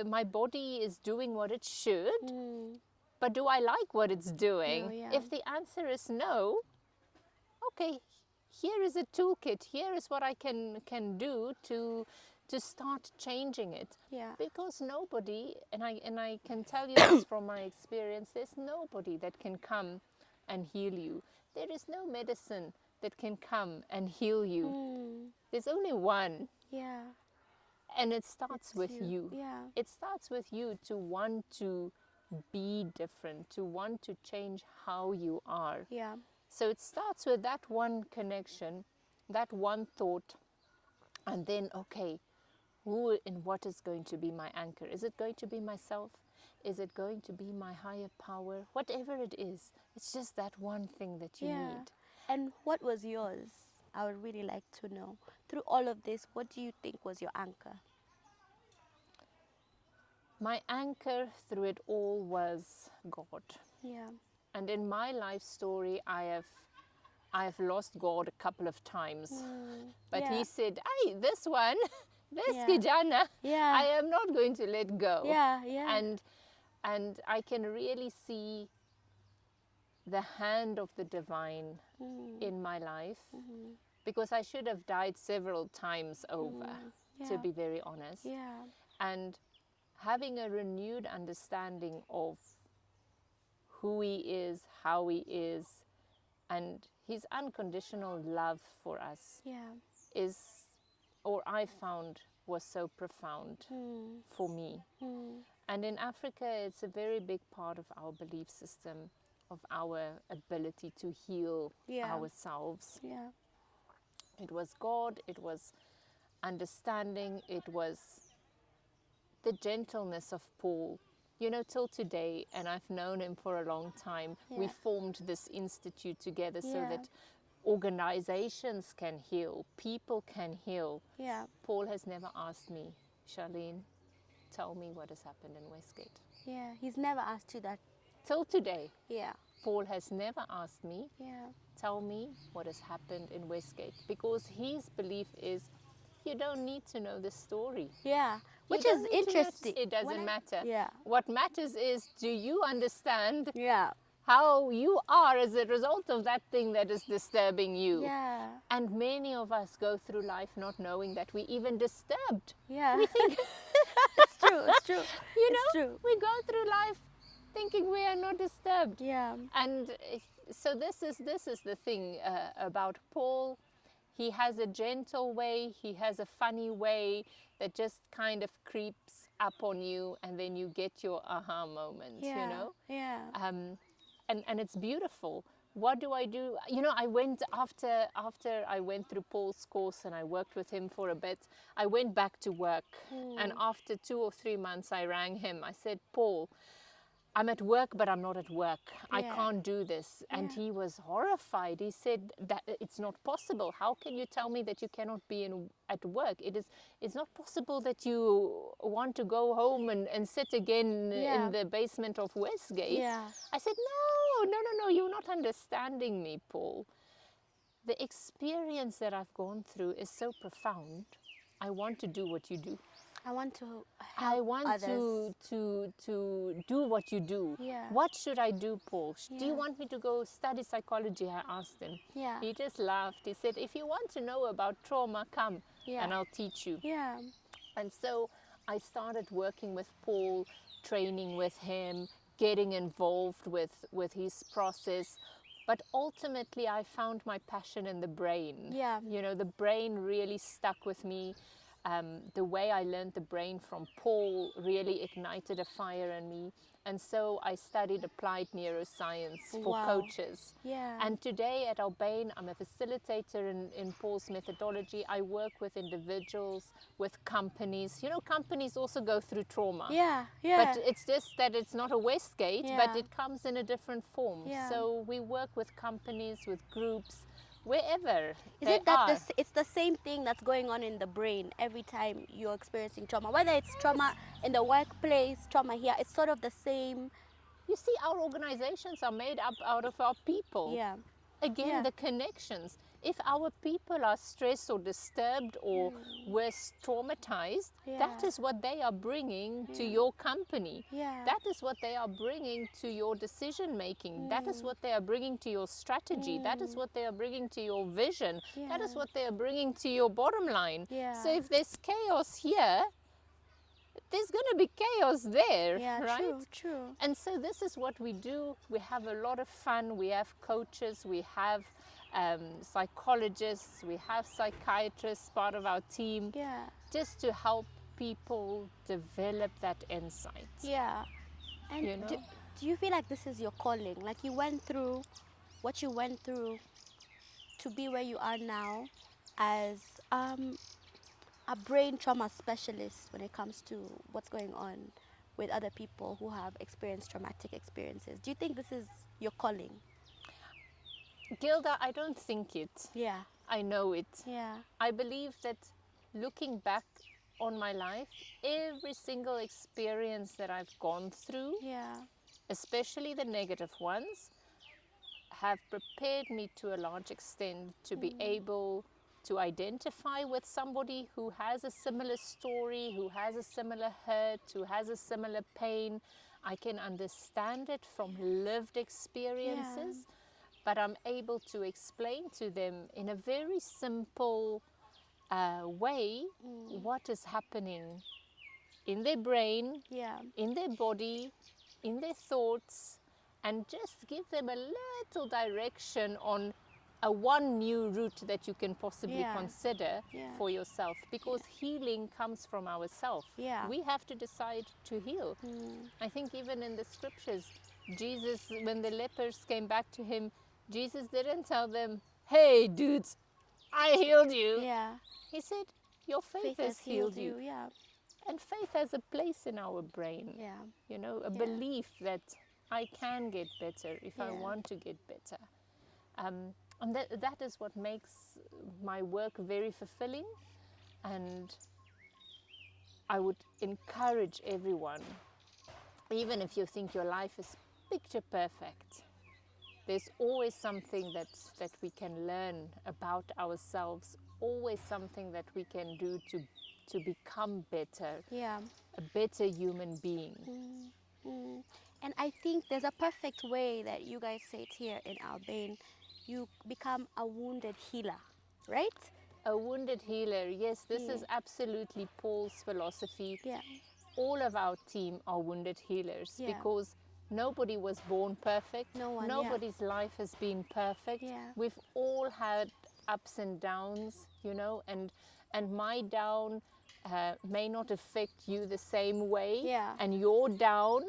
Speaker 4: my body is doing what it should. But do I like what it's doing?
Speaker 1: No,
Speaker 4: If the answer is no, okay, here is a toolkit. Here is what I can do to start changing it. Because nobody, and I can tell you this from my experience, there's nobody that can come and heal you. There is no medicine that can come and heal you. There's only one. And it starts with you. It starts with you to want to be different, to want to change how you are. So it starts with that one connection, that one thought, and then, okay, who and what is going to be my anchor? Is it going to be myself? Is it going to be my higher power? Whatever it is, it's just that one thing that you need.
Speaker 1: And what was yours? I would really like to know. Through all of this, what do you think was your anchor?
Speaker 4: My anchor through it all was God. And in my life story, I have lost God a couple of times. But he said, hey, this one, this kijana, I am not going to let go. And I can really see the hand of the divine in my life, because I should have died several times over, to be very honest. And having a renewed understanding of who he is, how he is, and his unconditional love for us is, or I found, was so profound for me. And in Africa, it's a very big part of our belief system, of our ability to heal ourselves. It was God, it was understanding, it was the gentleness of Paul. You know, till today, and I've known him for a long time, we formed this institute together so that organizations can heal, people can heal. Paul has never asked me, Charlene, tell me what has happened in Westgate.
Speaker 1: He's never asked you that.
Speaker 4: Till today. Paul has never asked me, tell me what has happened in Westgate. Because his belief is, you don't need to know the story.
Speaker 1: Which is interesting.
Speaker 4: It doesn't matter. What matters is, do you understand how you are as a result of that thing that is disturbing you? And many of us go through life not knowing that we even disturbed. We think
Speaker 1: it's true. It's true.
Speaker 4: You
Speaker 1: it's
Speaker 4: know,
Speaker 1: true.
Speaker 4: we go through life thinking we are not disturbed. And so this is the thing about Paul. He has a gentle way, he has a funny way that just kind of creeps up on you, and then you get your aha moment, you know? And it's beautiful. what do I do? You know, I went after I went through Paul's course and I worked with him for a bit, I went back to work. And after 2 or 3 months, I rang him. I said, Paul, I'm at work, but I'm not at work. I
Speaker 1: Yeah.
Speaker 4: can't do this. And he was horrified. He said that it's not possible. How can you tell me that you cannot be at work? It's not possible that you want to go home and sit again
Speaker 1: Yeah.
Speaker 4: in the basement of Westgate.
Speaker 1: Yeah.
Speaker 4: I said, no, you're not understanding me, Paul. The experience that I've gone through is so profound. I want to do what you do.
Speaker 1: I want to
Speaker 4: I
Speaker 1: help
Speaker 4: want
Speaker 1: others.
Speaker 4: to do what you do.
Speaker 1: Yeah.
Speaker 4: What should I do, Paul? Do you
Speaker 1: Yeah.
Speaker 4: want me to go study psychology? I asked him.
Speaker 1: Yeah.
Speaker 4: He just laughed. He said, if you want to know about trauma, come
Speaker 1: Yeah.
Speaker 4: and I'll teach you.
Speaker 1: Yeah.
Speaker 4: And so I started working with Paul, training with him, getting involved with his process. But ultimately, I found my passion in the brain.
Speaker 1: Yeah.
Speaker 4: You know, the brain really stuck with me. The way I learned the brain from Paul really ignited a fire in me. And so I studied applied neuroscience for
Speaker 1: Wow.
Speaker 4: coaches.
Speaker 1: Yeah.
Speaker 4: And today at Albane, I'm a facilitator in Paul's methodology. I work with individuals, with companies. You know, companies also go through trauma.
Speaker 1: Yeah. Yeah.
Speaker 4: But it's just that it's not a Westgate, but
Speaker 1: Yeah.
Speaker 4: it comes in a different form.
Speaker 1: Yeah.
Speaker 4: So we work with companies, with groups, wherever
Speaker 1: Is
Speaker 4: they
Speaker 1: it that
Speaker 4: are.
Speaker 1: it's the same thing that's going on in the brain every time you're experiencing trauma? Whether it's trauma in the workplace, trauma here, it's sort of the same.
Speaker 4: You see, our organizations are made up out of our people.
Speaker 1: Yeah.
Speaker 4: Again,
Speaker 1: Yeah.
Speaker 4: the connections. If our people are stressed or disturbed or worse, traumatized, that
Speaker 1: Yeah.
Speaker 4: is what they are bringing to your company.
Speaker 1: Yeah.
Speaker 4: That is what they are bringing to your decision making. That is what they are bringing to your strategy. That is what they are bringing to your vision. That is
Speaker 1: Yeah.
Speaker 4: what they are bringing to your bottom line.
Speaker 1: Yeah.
Speaker 4: So if there's chaos here, there's going to be chaos there,
Speaker 1: Yeah,
Speaker 4: right?
Speaker 1: true, true.
Speaker 4: And so this is what we do. We have a lot of fun. We have coaches, we have psychologists, we have psychiatrists part of our team,
Speaker 1: Yeah.
Speaker 4: just to help people develop that insight.
Speaker 1: Yeah. And
Speaker 4: You know?
Speaker 1: do you feel like this is your calling? Like you went through what you went through to be where you are now as a brain trauma specialist when it comes to what's going on with other people who have experienced traumatic experiences. Do you think this is your calling?
Speaker 4: Gilda, I don't think it.
Speaker 1: Yeah.
Speaker 4: I know it.
Speaker 1: Yeah.
Speaker 4: I believe that looking back on my life, every single experience that I've gone through,
Speaker 1: Yeah.
Speaker 4: especially the negative ones, have prepared me to a large extent to be able to identify with somebody who has a similar story, who has a similar hurt, who has a similar pain. I can understand it from lived experiences, but I'm able to explain to them in a very simple way what is happening in their brain,
Speaker 1: Yeah.
Speaker 4: in their body, in their thoughts, and just give them a little direction on one new route that you can possibly
Speaker 1: Yeah.
Speaker 4: consider
Speaker 1: Yeah.
Speaker 4: for yourself, because healing comes from ourselves.
Speaker 1: Yeah.
Speaker 4: We have to decide to heal. I think even in the scriptures, Jesus, when the lepers came back to him, Jesus didn't tell them, hey dudes, I healed you.
Speaker 1: Yeah.
Speaker 4: He said, your faith has healed you.
Speaker 1: Yeah.
Speaker 4: And faith has a place in our brain.
Speaker 1: Yeah.
Speaker 4: You know, a
Speaker 1: Yeah.
Speaker 4: belief that I can get better if I
Speaker 1: Yeah.
Speaker 4: want to get better. And that is what makes my work very fulfilling. And I would encourage everyone, even if you think your life is picture perfect, there's always something that we can learn about ourselves, always something that we can do to become better,
Speaker 1: Yeah.
Speaker 4: a better human being.
Speaker 1: And I think there's a perfect way that you guys say it here in Albane. You become a wounded healer, right?
Speaker 4: A wounded healer, yes, this is
Speaker 1: Yeah.
Speaker 4: absolutely Paul's philosophy.
Speaker 1: Yeah.
Speaker 4: All of our team are wounded healers,
Speaker 1: Yeah.
Speaker 4: because nobody was born perfect.
Speaker 1: No one, yeah.
Speaker 4: Nobody's life has been perfect.
Speaker 1: Yeah.
Speaker 4: We've all had ups and downs, you know, and my down may not affect you the same way.
Speaker 1: Yeah.
Speaker 4: And your down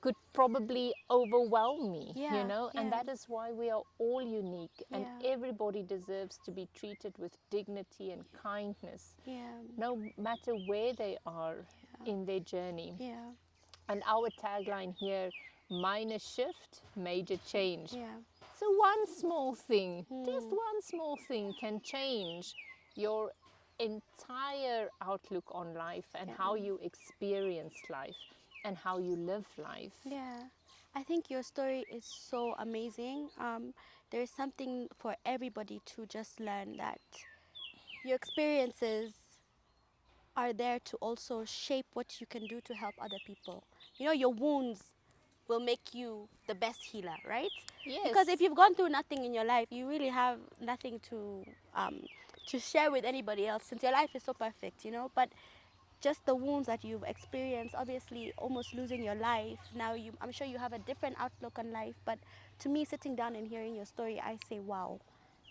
Speaker 4: could probably overwhelm me,
Speaker 1: Yeah,
Speaker 4: you know, and
Speaker 1: yeah.
Speaker 4: that is why we are all unique, and
Speaker 1: Yeah.
Speaker 4: everybody deserves to be treated with dignity and kindness,
Speaker 1: Yeah.
Speaker 4: no matter where they are in their journey.
Speaker 1: Yeah.
Speaker 4: And our tagline here, minor shift, major change.
Speaker 1: Yeah.
Speaker 4: So one small thing, just one small thing can change your entire outlook on life and how you experience life and how you live life.
Speaker 1: Yeah, I think your story is so amazing. There is something for everybody to just learn, that your experiences are there to also shape what you can do to help other people. You know, your wounds will make you the best healer, right? Because if
Speaker 4: Yes,
Speaker 1: you've gone through nothing in your life, you really have nothing to share with anybody else, since your life is so perfect, you know. But just the wounds that you've experienced, obviously almost losing your life, now I'm sure you have a different outlook on life. But to me, sitting down and hearing your story, I say, wow,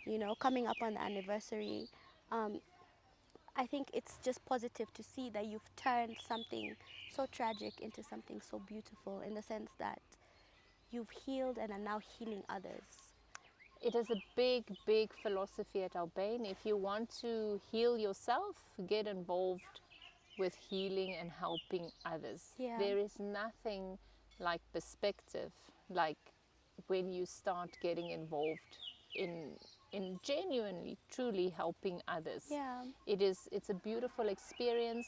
Speaker 1: you know, coming up on the anniversary, um, I think it's just positive to see that you've turned something so tragic into something so beautiful, in the sense that you've healed and are now healing others.
Speaker 4: it is a big, big philosophy at Albane. If you want to heal yourself, get involved with healing and helping others.
Speaker 1: Yeah.
Speaker 4: There is nothing like perspective, like when you start getting involved in genuinely, truly helping others.
Speaker 1: Yeah.
Speaker 4: It's a beautiful experience,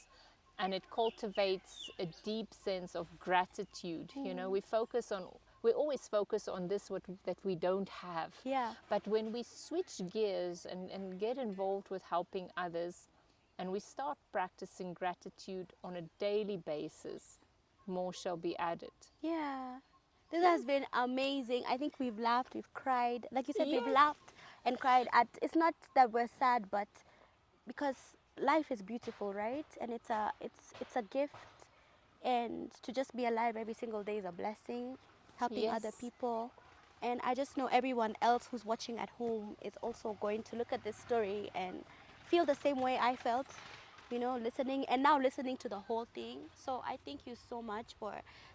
Speaker 4: and it cultivates a deep sense of gratitude. You know, we always focus on this that we don't have.
Speaker 1: Yeah.
Speaker 4: But when we switch gears and get involved with helping others, and we start practicing gratitude on a daily basis, more shall be added.
Speaker 1: Yeah. This has been amazing. I think we've laughed, we've cried. Like you said, we've
Speaker 4: Yes.
Speaker 1: laughed and cried at, it's not that we're sad, but because life is beautiful, right? And it's a gift, and to just be alive every single day is a blessing, helping other
Speaker 4: Yes.
Speaker 1: people. And I just know everyone else who's watching at home is also going to look at this story and feel the same way I felt, you know, listening and now listening to the whole thing. So I thank you so much for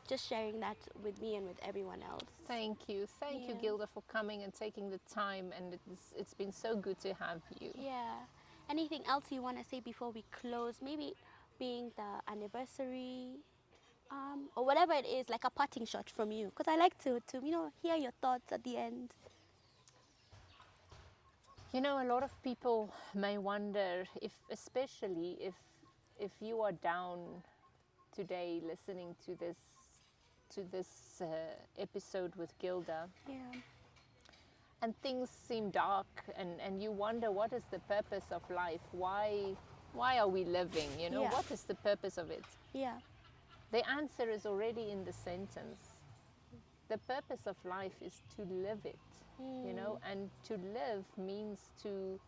Speaker 1: just sharing that with me and with everyone else.
Speaker 4: Thank you. Thank you,
Speaker 1: Yeah.
Speaker 4: Gilda, for coming and taking the time. And it's been so good to have you.
Speaker 1: Yeah. Anything else you want to say before we close? Maybe being the anniversary, or whatever it is, like a parting shot from you. Because I like to you know, hear your thoughts at the end.
Speaker 4: You know, a lot of people may wonder if, especially if you are down today listening to this episode with Gilda,
Speaker 1: Yeah.
Speaker 4: and things seem dark, and you wonder, what is the purpose of life? Why are we living? You know,
Speaker 1: Yeah.
Speaker 4: what is the purpose of it?
Speaker 1: Yeah.
Speaker 4: The answer is already in the sentence. The purpose of life is to live it, you know, and to live means to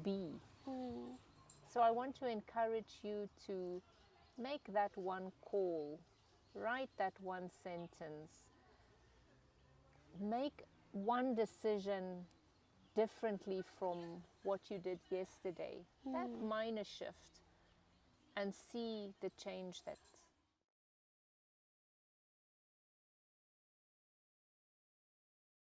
Speaker 4: be. So I want to encourage you to make that one call, write that one sentence, make one decision differently from what you did yesterday, that minor shift, and see the change that